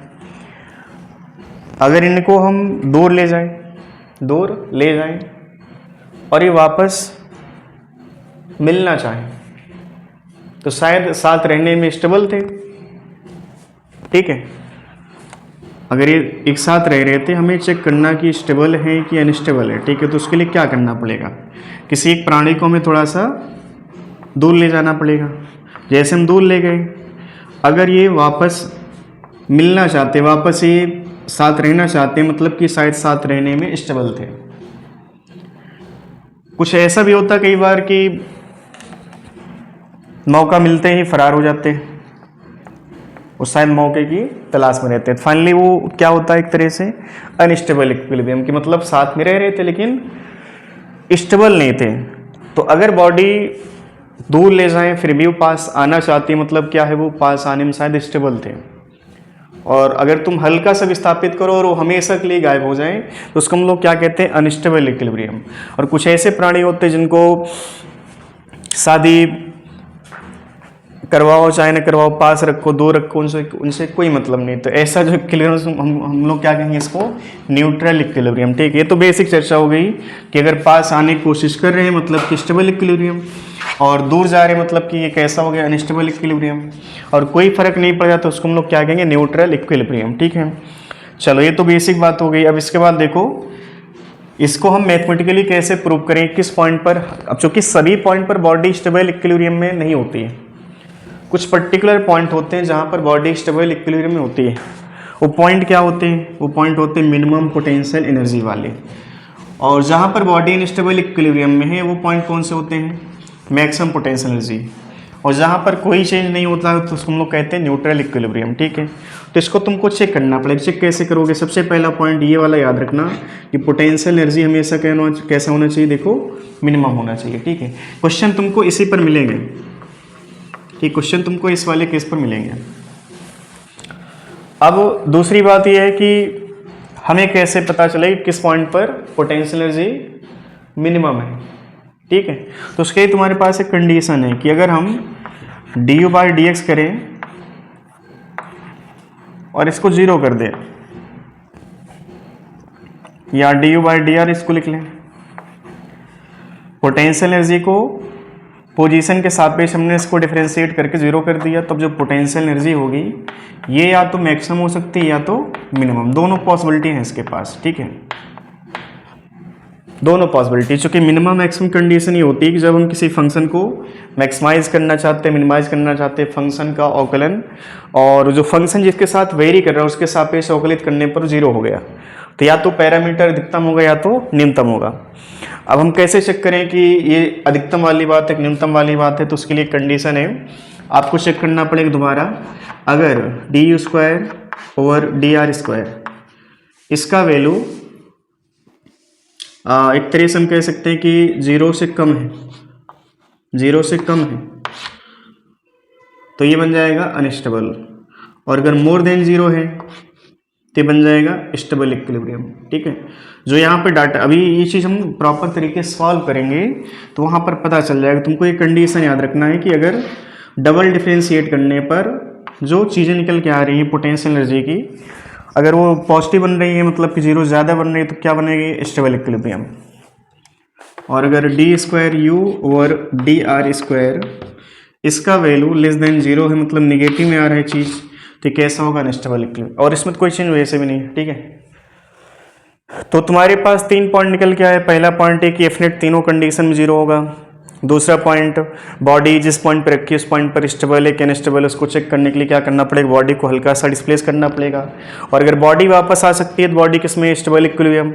अगर इनको हम दूर ले जाएं और ये वापस मिलना चाहें तो शायद साथ रहने में स्टेबल थे, ठीक है। अगर ये एक साथ रह रहे थे, हमें चेक करना कि स्टेबल है कि अनस्टेबल है, ठीक है। तो उसके लिए क्या करना पड़ेगा, किसी एक प्राणी को हमें थोड़ा सा दूर ले जाना पड़ेगा। जैसे हम दूर ले गए, अगर ये वापस मिलना चाहते, वापस ये साथ रहना चाहते, मतलब कि शायद साथ रहने में स्टेबल थे। कुछ ऐसा भी होता कई बार कि मौका मिलते ही फरार हो जाते हैं, उस शायद मौके की तलाश में रहते हैं। फाइनली वो क्या होता है, एक तरह से अनस्टेबल इक्विलिब्रियम की, मतलब साथ में रह रहे थे लेकिन स्टेबल नहीं थे। तो अगर बॉडी दूर ले जाएं फिर भी वो पास आना चाहती है, मतलब क्या है, वो पास आने में शायद स्टेबल थे। और अगर तुम हल्का सा विस्थापित करो और वो हमेशा के लिए गायब हो जाएं तो उसको हम लोग क्या कहते हैं, अनस्टेबल इक्विलिब्रियम। और कुछ ऐसे प्राणी होते हैं जिनको शादी करवाओ चाहे न करवाओ, पास रखो दूर रखो, उनसे कोई मतलब नहीं। तो ऐसा जो इक्विलिब्रियम हम लोग क्या कहेंगे, इसको न्यूट्रल इक्विलिब्रियम, ठीक है। ये तो बेसिक चर्चा हो गई कि अगर पास आने की कोशिश कर रहे हैं मतलब कि स्टेबल इक्विलिब्रियम, और दूर जा रहे हैं मतलब कि ये कैसा हो गया, अनस्टेबल इक्विलिब्रियम। और कोई फर्क नहीं पड़ जाता तो उसको हम लोग क्या कहेंगे, न्यूट्रल इक्विलिब्रियम, ठीक है। चलो ये तो बेसिक बात हो गई। अब इसके बाद देखो इसको हम मैथमेटिकली कैसे प्रूव करें, किस पॉइंट पर। अब चूंकि सभी पॉइंट पर बॉडी स्टेबल इक्विलिब्रियम में नहीं होती है, कुछ पर्टिकुलर पॉइंट होते हैं जहां पर बॉडी स्टेबल इक्विलिब्रियम में होती है। वो पॉइंट क्या होते हैं, वो पॉइंट होते हैं मिनिमम पोटेंशियल एनर्जी वाले। और जहां पर बॉडी अनस्टेबल इक्विलिब्रियम में है वो पॉइंट कौन से होते हैं, मैक्सिमम पोटेंशियल एनर्जी। और जहां पर कोई चेंज नहीं होता है तो उसको हम लोग कहते हैं न्यूट्रल इक्विलिब्रियम, ठीक है। तो इसको तुमको चेक करना पड़ेगा। चेक कैसे करोगे, सबसे पहला पॉइंट ये वाला याद रखना कि पोटेंशियल एनर्जी हमेशा कैसा होना चाहिए, देखो मिनिमम होना चाहिए, ठीक है। क्वेश्चन तुमको इसी पर मिलेंगे, ठीक, क्वेश्चन तुमको इस वाले केस पर मिलेंगे। अब दूसरी बात यह है कि हमें कैसे पता चले किस पॉइंट पर पोटेंशियल एनर्जी मिनिमम है, ठीक है। तो उसके लिए तुम्हारे पास एक कंडीशन है कि अगर हम du/dx करें और इसको 0 कर दें, या du/dr इसको लिख लें, पोटेंशियल एनर्जी को पोजीशन के सापेक्ष हमने इसको डिफरेंशिएट करके 0 कर दिया, तब जो पोटेंशियल एनर्जी होगी ये या तो मैक्सिमम हो सकती है या तो मिनिमम, दोनों पॉसिबिलिटी हैं इसके पास, ठीक है। दोनों पॉसिबिलिटी, चूंकि मिनिमम मैक्सिमम कंडीशन ये होती है कि जब हम किसी फंक्शन को मैक्सिमाइज करना चाहते हैं, मिनिमाइज करना चाहते हैं, फंक्शन का अवकलन, और जो फंक्शन जिसके साथ वेरी कर रहा है उसके सापेक्ष अवकलित करने पर 0 हो गया, तो या तो पैरामीटर अधिकतम होगा या तो न्यूनतम होगा। अब हम कैसे चेक करें कि ये अधिकतम वाली बात है कि न्यूनतम वाली बात है, तो उसके लिए कंडीशन है, आपको चेक करना पड़ेगा दोबारा। अगर du²/dr² इसका वैल्यू एक तरह से हम कह सकते हैं कि 0 से कम है, 0 से कम है, तो ये बन जाएगा अनस्टेबल। और अगर मोर देन 0 है तो बन जाएगा स्टेबल इक्विलिब्रियम, ठीक है। जो यहाँ पे डाटा, अभी ये चीज़ हम प्रॉपर तरीके से सॉल्व करेंगे तो वहाँ पर पता चल जाएगा। तुमको ये कंडीशन याद रखना है कि अगर डबल डिफ्रेंशिएट करने पर जो चीज़ें निकल के आ रही है पोटेंशियल एनर्जी की, अगर वो पॉजिटिव बन रही है मतलब कि जीरो ज़्यादा बन रही है तो क्या बनेगी, स्टेबल इक्विलिब्रियम। और अगर D square you over D R square इसका वैल्यू लेस देन जीरो है, मतलब निगेटिव में आ रहा है चीज़, तो कैसा होगा, अनस्टेबल इक्विलिब्रियम। और इसमें तो कोई चेंज वैसे भी नहीं है, ठीक है। तो तुम्हारे पास 3 पॉइंट निकल के आए। पहला पॉइंट है कि एफ नेट तीनों कंडीशन में जीरो होगा। दूसरा पॉइंट, बॉडी जिस पॉइंट पर रखी है उस पॉइंट पर स्टेबल है कि अनस्टेबल, उसको चेक करने के लिए क्या करना पड़ेगा, बॉडी को हल्का सा डिस्प्लेस करना पड़ेगा। और अगर बॉडी वापस आ सकती है तो बॉडी किसमें, स्टेबल इक्विलिब्रियम।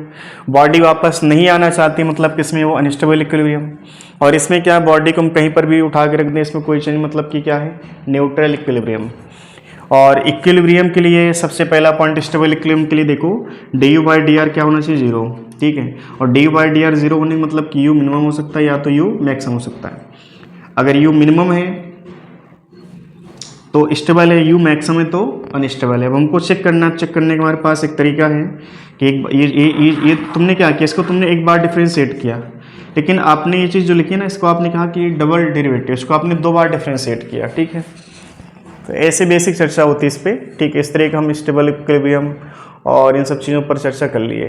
बॉडी वापस नहीं आना चाहती मतलब किसमें, वो अनस्टेबल इक्विलिब्रियम। और इसमें क्या है, बॉडी को हम कहीं पर भी उठा के रख दें, इसमें कोई चेंज मतलब कि क्या है, न्यूट्रल इक्विलिब्रियम। और इक्विलिब्रियम के लिए सबसे पहला पॉइंट, स्टेबल इक्विलिब्रियम के लिए देखो D u by D R क्या होना चाहिए, जीरो, ठीक है। और D u by D R zero होने का मतलब कि यू मिनिमम हो सकता है या तो यू मैक्सिमम हो सकता है। अगर यू मिनिमम है तो स्टेबल है, यू मैक्सिमम है तो अनस्टेबल है। अब हमको चेक करना, चेक करने का हमारे पास एक तरीका है कि एक ये तुमने क्या किया, इसको तुमने एक बार डिफ्रेंशिएट किया, लेकिन आपने ये चीज़ जो लिखी है ना, इसको आपने कहा कि डबल डेरिवेटिव, इसको आपने 2 बार डिफ्रेंशिएट किया, ठीक है। तो ऐसे बेसिक चर्चा होती है इस पर, ठीक है। इस तरह का हम स्टेबल इक्विलिब्रियम और इन सब चीज़ों पर चर्चा कर लिए।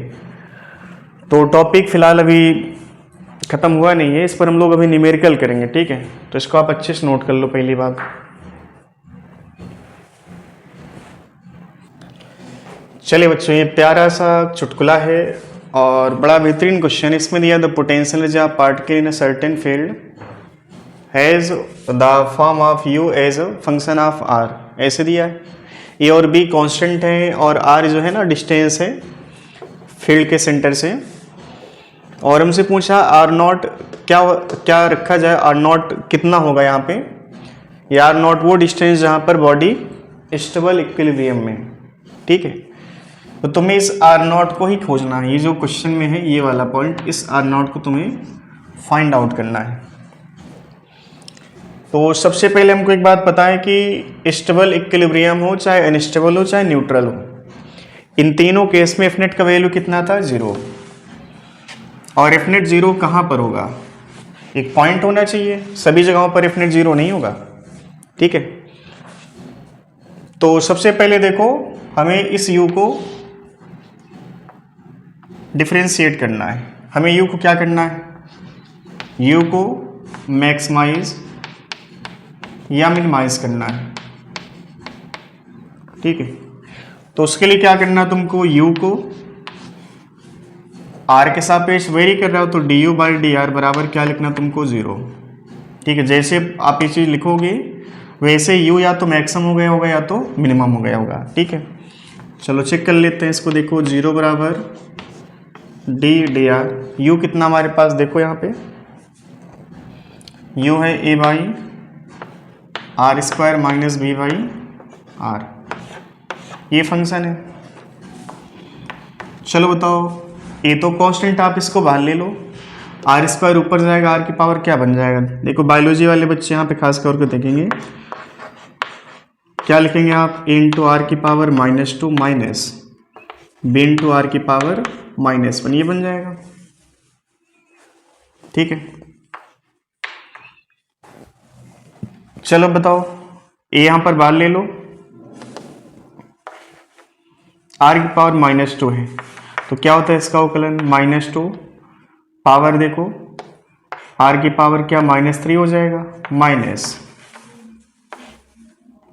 तो टॉपिक फिलहाल अभी ख़त्म हुआ नहीं है, इस पर हम लोग अभी न्यूमेरिकल करेंगे, ठीक है। तो इसको आप अच्छे से नोट कर लो पहली बात। चलिए बच्चों, ये प्यारा सा चुटकुला है और बड़ा बेहतरीन क्वेश्चन। इसमें दिया the potential energy of particle in a certain field has the form of u as a function of r, ऐसे दिया है। ए और बी कांस्टेंट है और आर जो है ना डिस्टेंस है फील्ड के सेंटर से। और हमसे पूछा आर नॉट क्या रखा जाए, आर नॉट कितना होगा यहाँ पे, या आर नॉट वो डिस्टेंस जहाँ पर बॉडी स्टेबल इक्विलिब्रियम में, ठीक है। तो तुम्हें इस आर नॉट को ही खोजना है, ये जो क्वेश्चन में है ये वाला पॉइंट, इस आर नॉट को तुम्हें फाइंड आउट करना है। तो सबसे पहले हमको एक बात पता है कि स्टेबल इक्विलिब्रियम हो चाहे अनस्टेबल हो चाहे न्यूट्रल हो, इन तीनों केस में एफ नेट का वैल्यू कितना था, जीरो। और एफ नेट जीरो कहाँ पर होगा, एक पॉइंट होना चाहिए, सभी जगहों पर एफ नेट जीरो नहीं होगा, ठीक है। तो सबसे पहले देखो हमें इस u को डिफरेंशिएट करना है। हमें u को क्या करना है, u को मैक्सिमाइज या मिनिमाइज करना है, ठीक है। तो उसके लिए क्या करना है तुमको, u को r के सापेक्ष वेरी कर रहा हो तो D u by D R बराबर क्या लिखना तुमको, जीरो, ठीक है। जैसे आप ये चीज़ लिखोगे वैसे u या तो मैक्सिमम हो गया होगा या तो मिनिमम हो गया होगा, ठीक है। चलो चेक कर लेते हैं इसको। देखो जीरो बराबर डी डी आर, यू कितना हमारे पास, देखो यहाँ पे u है a by R square minus B by R, ये फंक्शन है। चलो बताओ, ए तो कांस्टेंट, आप इसको बाहर ले लो, आर स्क्वायर ऊपर जाएगा, आर की पावर क्या बन जाएगा। देखो बायोलॉजी वाले बच्चे यहाँ पे खास करके देखेंगे, क्या लिखेंगे आप, ए इंटू आर की power -2 minus B into R की पावर -1, ये बन जाएगा, ठीक है। चलो बताओ, ए यहां पर बाहर ले लो, आर की पावर -2 है तो क्या होता है इसका अवकलन, -2 पावर देखो आर की पावर क्या -3 हो जाएगा, माइनस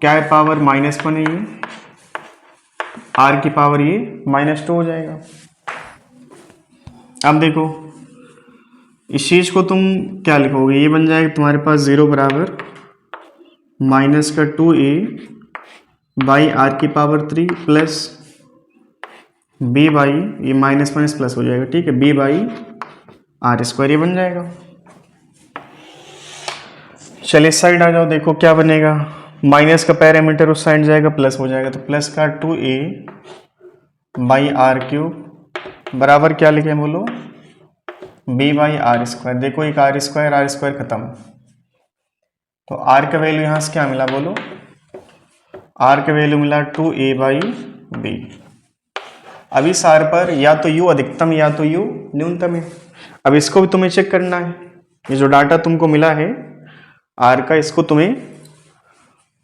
क्या है पावर -1 है, ये आर की पावर ये -2 हो जाएगा। अब देखो इस चीज को तुम क्या लिखोगे, ये बन जाएगा तुम्हारे पास 0 बराबर -2a बाई आर की पावर 3 प्लस b बाई, ये माइनस प्लस हो जाएगा, ठीक है, b बाई आर स्क्वायर, ये बन जाएगा। चलिए इस साइड आ जाओ, देखो क्या बनेगा, माइनस का पैरामीटर उस साइड जाएगा, प्लस हो जाएगा, तो प्लस का 2a बाई आर क्यूब बराबर क्या लिखे बोलो, b बाई आर स्क्वायर। देखो एक आर स्क्वायर खत्म, तो r का वैल्यू यहाँ से क्या मिला बोलो, r का वैल्यू मिला 2a बाई b। अब इस r पर या तो u अधिकतम या तो u न्यूनतम है। अब इसको भी तुम्हें चेक करना है, ये जो डाटा तुमको मिला है r का, इसको तुम्हें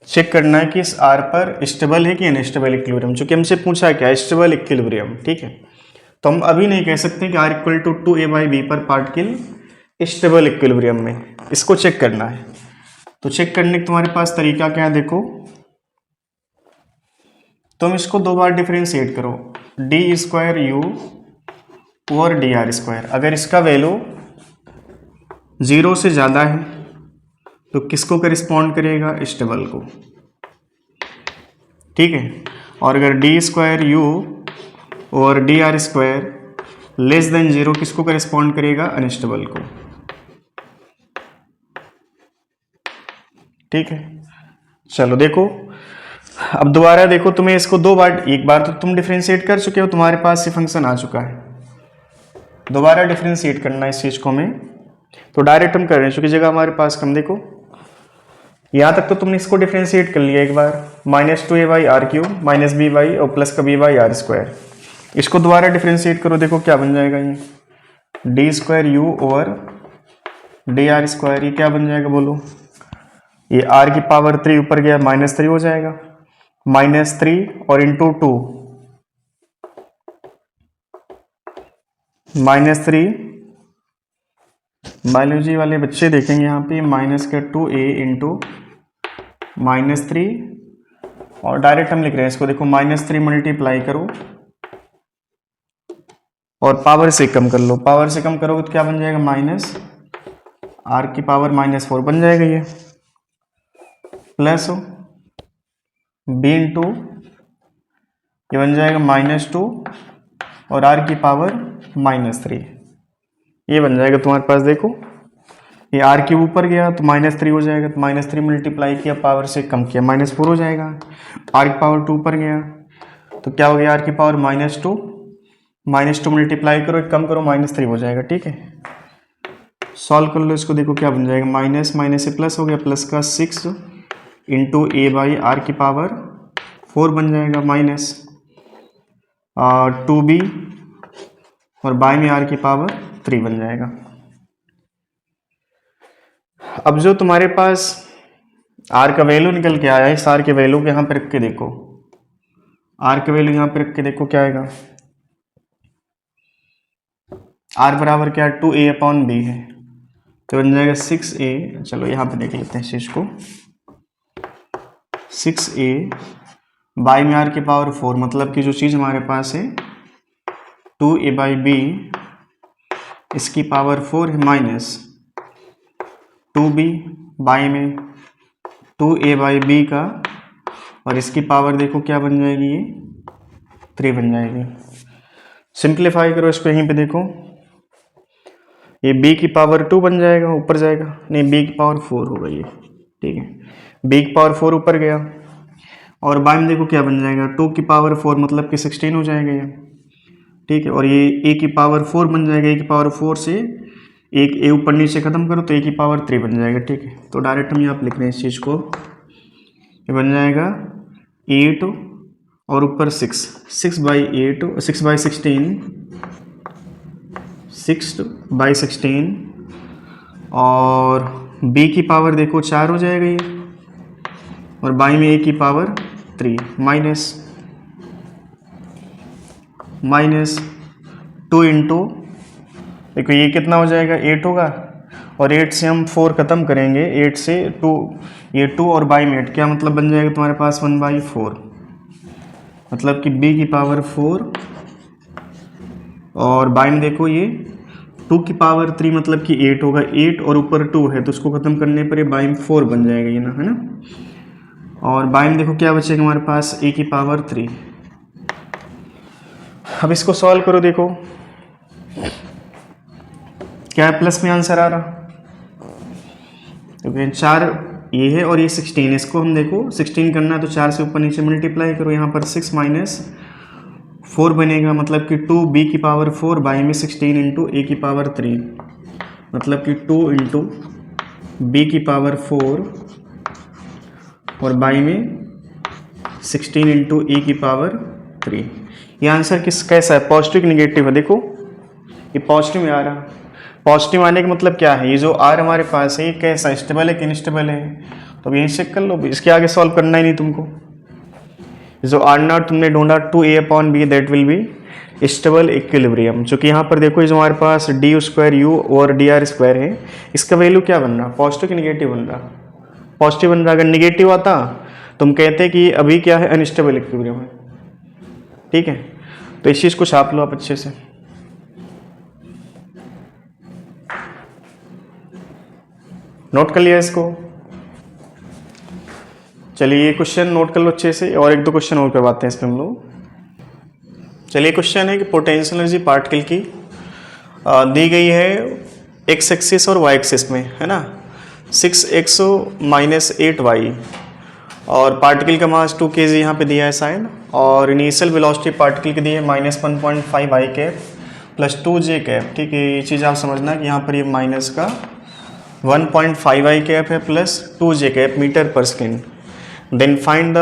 चेक करना है कि इस आर पर स्टेबल है कि अनस्टेबल इक्विलिब्रियम, चूंकि हमसे पूछा क्या, स्टेबल इक्विलिब्रियम, ठीक है। तो हम अभी नहीं कह सकते कि आर इक्वल टू 2a/b पर पार्टिकल स्टेबल इक्विलिब्रियम में, इसको चेक करना है। तो चेक करने का तुम्हारे पास तरीका क्या है, देखो तुम इसको दो बार डिफरेंशिएट करो, d² u और dr²। अगर इसका वैल्यू 0 से ज़्यादा है तो किसको करिस्पॉन्ड करेगा, स्टेबल को, ठीक है। और अगर d² u और dr² लेस देन 0 किसको करिस्पॉन्ड करेगा, अनस्टेबल को, ठीक है। चलो देखो, अब दोबारा देखो, तुम्हें इसको दो बार, एक बार तो तुम डिफरेंशिएट कर चुके हो, तुम्हारे पास ये फंक्शन आ चुका है, दोबारा डिफरेंशिएट करना है इस चीज़ को हमें। तो डायरेक्ट हम कर रहे हैं क्योंकि जगह हमारे पास कम। देखो यहाँ तक तो तुमने इसको डिफरेंशिएट कर लिया एक बार, -2a/r³ -b/ और प्लस का b/r²। इसको दोबारा डिफरेंशिएट करो, देखो क्या बन जाएगा, ये d² u और dr², ये क्या बन जाएगा बोलो, ये r³ ऊपर गया -3 हो जाएगा, -3 और इंटू 2, -3, बायोलॉजी वाले बच्चे देखेंगे यहाँ पे -2a इंटू -3, और डायरेक्ट हम लिख रहे हैं इसको, देखो -3 मल्टीप्लाई करो और पावर से कम कर लो, पावर से कम करोगे तो क्या बन जाएगा, -r⁻⁻4 बन जाएगा ये, प्लस b इंटू ये बन जाएगा -2 और r⁻3, ये बन जाएगा तुम्हारे पास। देखो ये r³ ऊपर गया तो -3 हो जाएगा, तो -3 मल्टीप्लाई किया, पावर से कम किया, -4 हो जाएगा। r⁻2 ऊपर गया तो क्या हो गया, r⁻2, -2 मल्टीप्लाई करो, कम करो, -3 हो जाएगा, ठीक है। सॉल्व कर लो इसको, देखो क्या बन जाएगा, माइनस माइनस से प्लस हो गया, प्लस का 6 इंटू a/r⁻4 बन जाएगा, माइनस 2b और बाय में r⁻3 बन जाएगा। अब जो तुम्हारे पास r का वैल्यू निकल के आया है, इस r के वैल्यू को यहाँ पे रख के देखो, r का वैल्यू यहाँ पे रख के देखो क्या आएगा, r बराबर क्या है, 2a/b है, तो बन जाएगा 6a, चलो यहाँ पे देख लेते हैं इस चीज को, 6a बाई में r⁻4, मतलब कि जो चीज़ हमारे पास है 2a/b, इसकी पावर 4 है, माइनस 2b बाई में 2a/b का, और इसकी पावर देखो क्या बन जाएगी, ये 3 बन जाएगी। सिंप्लीफाई करो इसको, यहीं पे देखो ये b की पावर 2 बन जाएगा, ऊपर जाएगा, नहीं b की पावर 4 होगा ये, ठीक है, b की पावर 4 ऊपर गया, और बाई में देखो क्या बन जाएगा, 2 की पावर 4 मतलब कि 16 हो जाएगा ये, ठीक है। और ये a की पावर 4 बन जाएगा, a की पावर 4 से एक a ऊपर नीचे खत्म करो तो a की पावर 3 बन जाएगा, ठीक है। तो डायरेक्ट हम यहाँ पे लिख रहे हैं इस चीज़ को, ये बन जाएगा 8 और ऊपर 6/8, 6/16, 6/16, और b की पावर देखो 4 हो जाएगा ये, और बाई में a की पावर 3, माइनस 2 इंटू, देखो ये कितना हो जाएगा, 8 होगा, और 8 से हम 4 खत्म करेंगे, 8 से 2, ये 2 और बाई में 8, क्या मतलब बन जाएगा तुम्हारे पास 1/4, मतलब कि b की पावर 4, और बाई में देखो ये 2 की पावर 3 मतलब कि 8 होगा, 8 और ऊपर 2 है तो उसको खत्म करने पर ये बाई में 4 बन जाएगा ये ना, है ना। और बाई में देखो क्या बचेगा हमारे पास, a की पावर 3। अब इसको सॉल्व करो, देखो क्या है, प्लस में आंसर आ रहा, तो 4 ये है और ये 16, इसको हम देखो 16 करना है तो 4 से ऊपर नीचे मल्टीप्लाई करो, यहाँ पर 6 - 4 बनेगा, मतलब कि 2b की पावर 4 बाई में 16 इंटू a की पावर 3, मतलब कि 2 इंटू b की पावर 4 और बाई में 16 इंटू a की पावर 3। ये आंसर कैसा है, पॉजिटिव निगेटिव है, देखो ये पॉजिटिव में आ रहा, पॉजिटिव आने का मतलब क्या है, ये जो r हमारे पास है ये कैसा, स्टेबल है कि अनस्टेबल है, तो अब यहीं चेक कर लो, इसके आगे सॉल्व करना ही नहीं तुमको। जो आर नॉट तुमने ढूंढा 2a/b that will be stable equilibrium. चूंकि यहाँ पर देखो जो हमारे पास डी स्क्वायर यू और डी आर स्क्वायर है, इसका वैल्यू क्या बन रहा, पॉजिटिव कि निगेटिव बन रहा, पॉजिटिव बन रहा। अगर निगेटिव आता तुम कहते कि अभी क्या है, अनस्टेबल इक्विलिब्रियम है। ठीक है, तो इस चीज को छाप लो आप अच्छे से। नोट कर लिया इसको। चलिए ये क्वेश्चन नोट कर लो अच्छे से, और एक दो क्वेश्चन और करवाते हैं इसमें हम लोग। चलिए क्वेश्चन है कि पोटेंशियल एनर्जी पार्टिकल की दी गई है एक्स एक्सिस और वाई एक्सिस में, है ना, 6x - 8y, और पार्टिकल का मास 2 kg यहाँ पे दिया है साइन, और इनिशियल वेलोसिटी पार्टिकल की दी है -1.5 i cap plus 2j cap. ठीक है, ये चीज़ आप समझना कि यहाँ पर ये माइनस का 1.5 i कैप है plus 2j cap metre per second. Then find the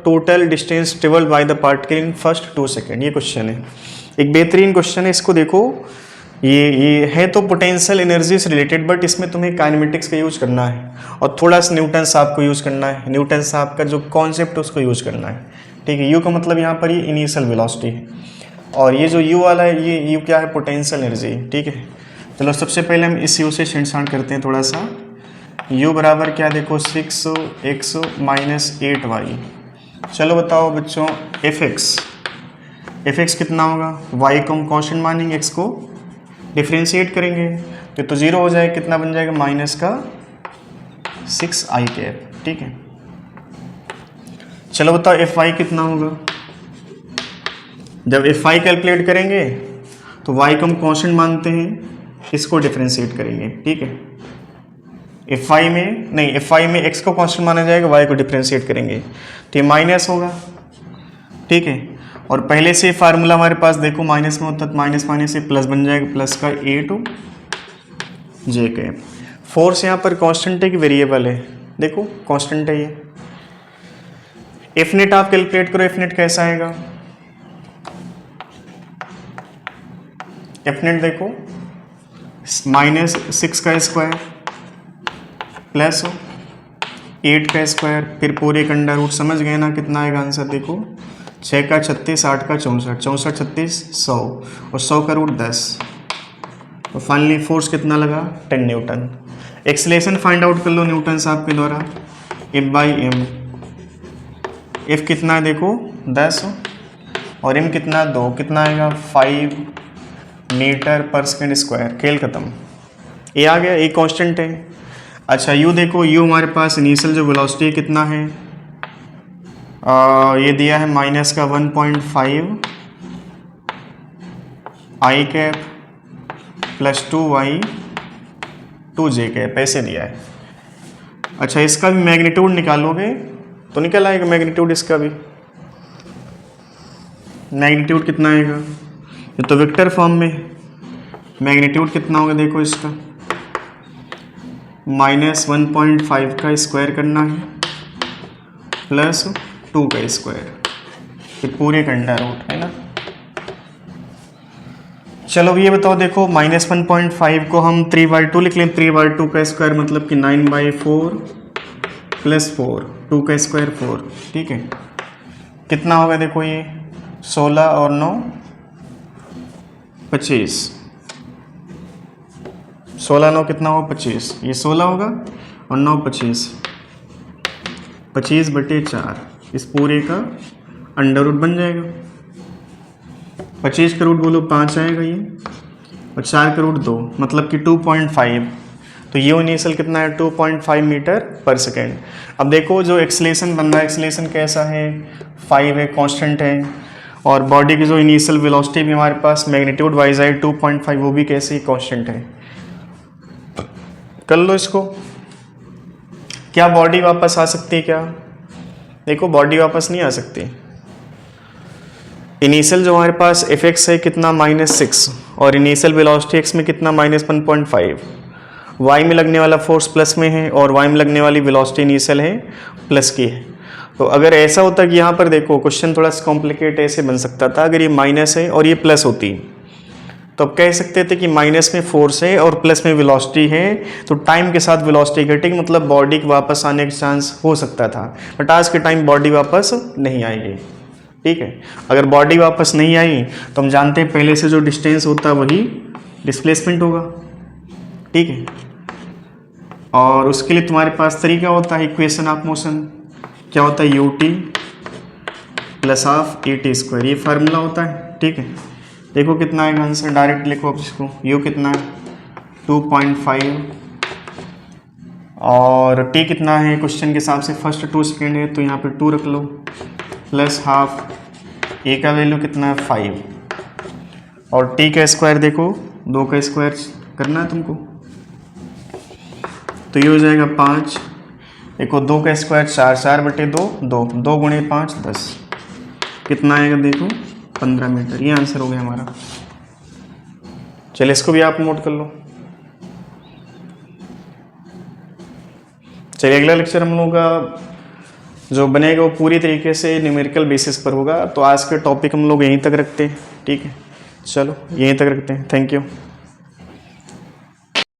total distance travelled by the particle in first 2 second. ये क्वेश्चन है, एक बेहतरीन क्वेश्चन है। इसको देखो, ये है तो पोटेंशियल एनर्जी से रिलेटेड, बट इसमें तुम्हें काइनेमेटिक्स का यूज करना है और थोड़ा सा न्यूटन साहब को यूज करना है। न्यूटन साहब का जो कॉन्सेप्ट उसको यूज करना है। ठीक है, यू का मतलब यहाँ पर ये इनिशियल वेलोसिटी है, और ये जो यू वाला है, ये यू क्या है, पोटेंशियल एनर्जी। ठीक है, चलो सबसे पहले हम इस यू से छेड़छाड़ करते हैं थोड़ा सा। u बराबर क्या देखो 6x - 8y। चलो बताओ बच्चों, एफ एक्स कितना होगा, y को हम कॉन्स्टेंट मानेंगे, x को डिफ्रेंशिएट करेंगे तो 0 हो जाए, कितना बन जाएगा, माइनस का 6i कैप। ठीक है, चलो बताओ एफ वाई कितना होगा। जब एफ वाई कैलकुलेट करेंगे तो y को हम कॉन्स्टेंट मानते हैं, इसको डिफ्रेंशिएट करेंगे। ठीक है, एफ वाई में x को कांस्टेंट माना जाएगा, y को डिफरेंशिएट करेंगे तो ये माइनस होगा। ठीक है, और पहले से फार्मूला हमारे पास देखो माइनस में होता है, माइनस माइनस से प्लस बन जाएगा, प्लस का j कैप। फोर्स यहाँ पर कांस्टेंट है कि वेरिएबल है, देखो कांस्टेंट है ये। एफ नेट आप कैलकुलेट करो, एफ नेट कैसा आएगा, एफ नेट देखो -6 का स्क्वायर प्लस 8 का स्क्वायर, फिर पूरे का अंडर रूट। समझ गए ना, कितना आएगा आंसर देखो, 6 का 36, 8 का 64, 64 36 100, और 100 का रूट 10, और फाइनली फोर्स कितना लगा, 10 न्यूटन। एक्सेलरेशन फाइंड आउट कर लो न्यूटन साहब के द्वारा, F/m। F कितना है देखो 10, और m कितना 2, कितना आएगा 5 मीटर पर सेकेंड स्क्वायर। खेल खत्म, ये आ गया, ये कांस्टेंट है। अच्छा u देखो, u हमारे पास इनिशियल जो वेलोसिटी कितना है, ये दिया है माइनस का 1.5 i cap plus 2y 2j cap, ऐसे दिया है। अच्छा इसका भी मैग्नीट्यूड निकालोगे तो निकल आएगा मैग्नीट्यूड, इसका भी मैग्नीट्यूड कितना आएगा, ये तो वेक्टर फॉर्म में। मैग्नीट्यूड कितना होगा देखो इसका, -1.5 का स्क्वायर करना है प्लस 2 का स्क्वायर, फिर पूरे का अंडर रूट, है ना। चलो ये बताओ देखो, -1.5 को हम 3/2 लिख लें, 3/2 का स्क्वायर मतलब कि 9/4 प्लस 4, 2 का स्क्वायर 4। ठीक है, कितना होगा देखो ये 16 और 9 25, 16 9 कितना होगा 25, ये 16 होगा और 9 25, 25/4, इस पूरे का अंडर रूट बन जाएगा। 25 का रूट बोलो 5 आएगा ये, और 4 का रूट 2 मतलब कि 2.5। तो ये इनिशियल कितना है 2.5 मीटर पर सेकेंड। अब देखो जो एक्सेलरेशन बन रहा है, एक्सेलरेशन कैसा है 5 है, कांस्टेंट है, और बॉडी की जो इनिशियल वेलोसिटी भी हमारे पास मैग्नीट्यूड वाइज है 2.5, वो भी कैसे कांस्टेंट है। कर लो इसको, क्या बॉडी वापस आ सकती है क्या, देखो बॉडी वापस नहीं आ सकती। इनिशियल जो हमारे पास एफ एक्स है कितना -6, और इनिशियल वेलोसिटी एक्स में कितना -1.5, वाई में लगने वाला फोर्स प्लस में है, और वाई में लगने वाली वेलोसिटी इनिशियल है प्लस की है। तो अगर ऐसा होता कि यहाँ पर देखो क्वेश्चन थोड़ा सा कॉम्प्लिकेट ऐसे बन सकता था, अगर ये माइनस है और ये प्लस होती, तो अब कह सकते थे कि माइनस में फोर्स है और प्लस में वेलोसिटी है, तो टाइम के साथ वेलोसिटी घटेगी, मतलब बॉडी के वापस आने का चांस हो सकता था, बट आज के टाइम बॉडी वापस नहीं आएगी। ठीक है, अगर बॉडी वापस नहीं आई तो हम जानते हैं पहले से जो डिस्टेंस होता है वही डिस्प्लेसमेंट होगा। ठीक है, और उसके लिए तुम्हारे पास तरीका होता है इक्वेशन ऑफ मोशन, क्या होता है U T plus half A T square, ये फार्मूला होता है। ठीक है, देखो कितना आएगा आंसर, डायरेक्ट लिखो आप इसको, यू कितना है 2.5 और टी कितना है क्वेश्चन के हिसाब से फर्स्ट 2 सेकेंड है तो यहाँ पे 2 रख लो, प्लस हाफ ए का वैल्यू कितना है 5 और टी का स्क्वायर देखो 2 का स्क्वायर करना है तुमको, तो ये हो जाएगा 5, देखो 2 का स्क्वायर 4, 4/2 2, 2 गुणे 5 10, कितना आएगा देखो 15 मीटर, ये आंसर हो गया हमारा। चलिए इसको भी आप नोट कर लो। चलिए अगला लेक्चर हम लोगों का जो बनेगा वो पूरी तरीके से न्यूमेरिकल बेसिस पर होगा, तो आज के टॉपिक हम लोग यहीं तक रखते हैं। ठीक है, चलो यहीं तक रखते हैं, थैंक यू।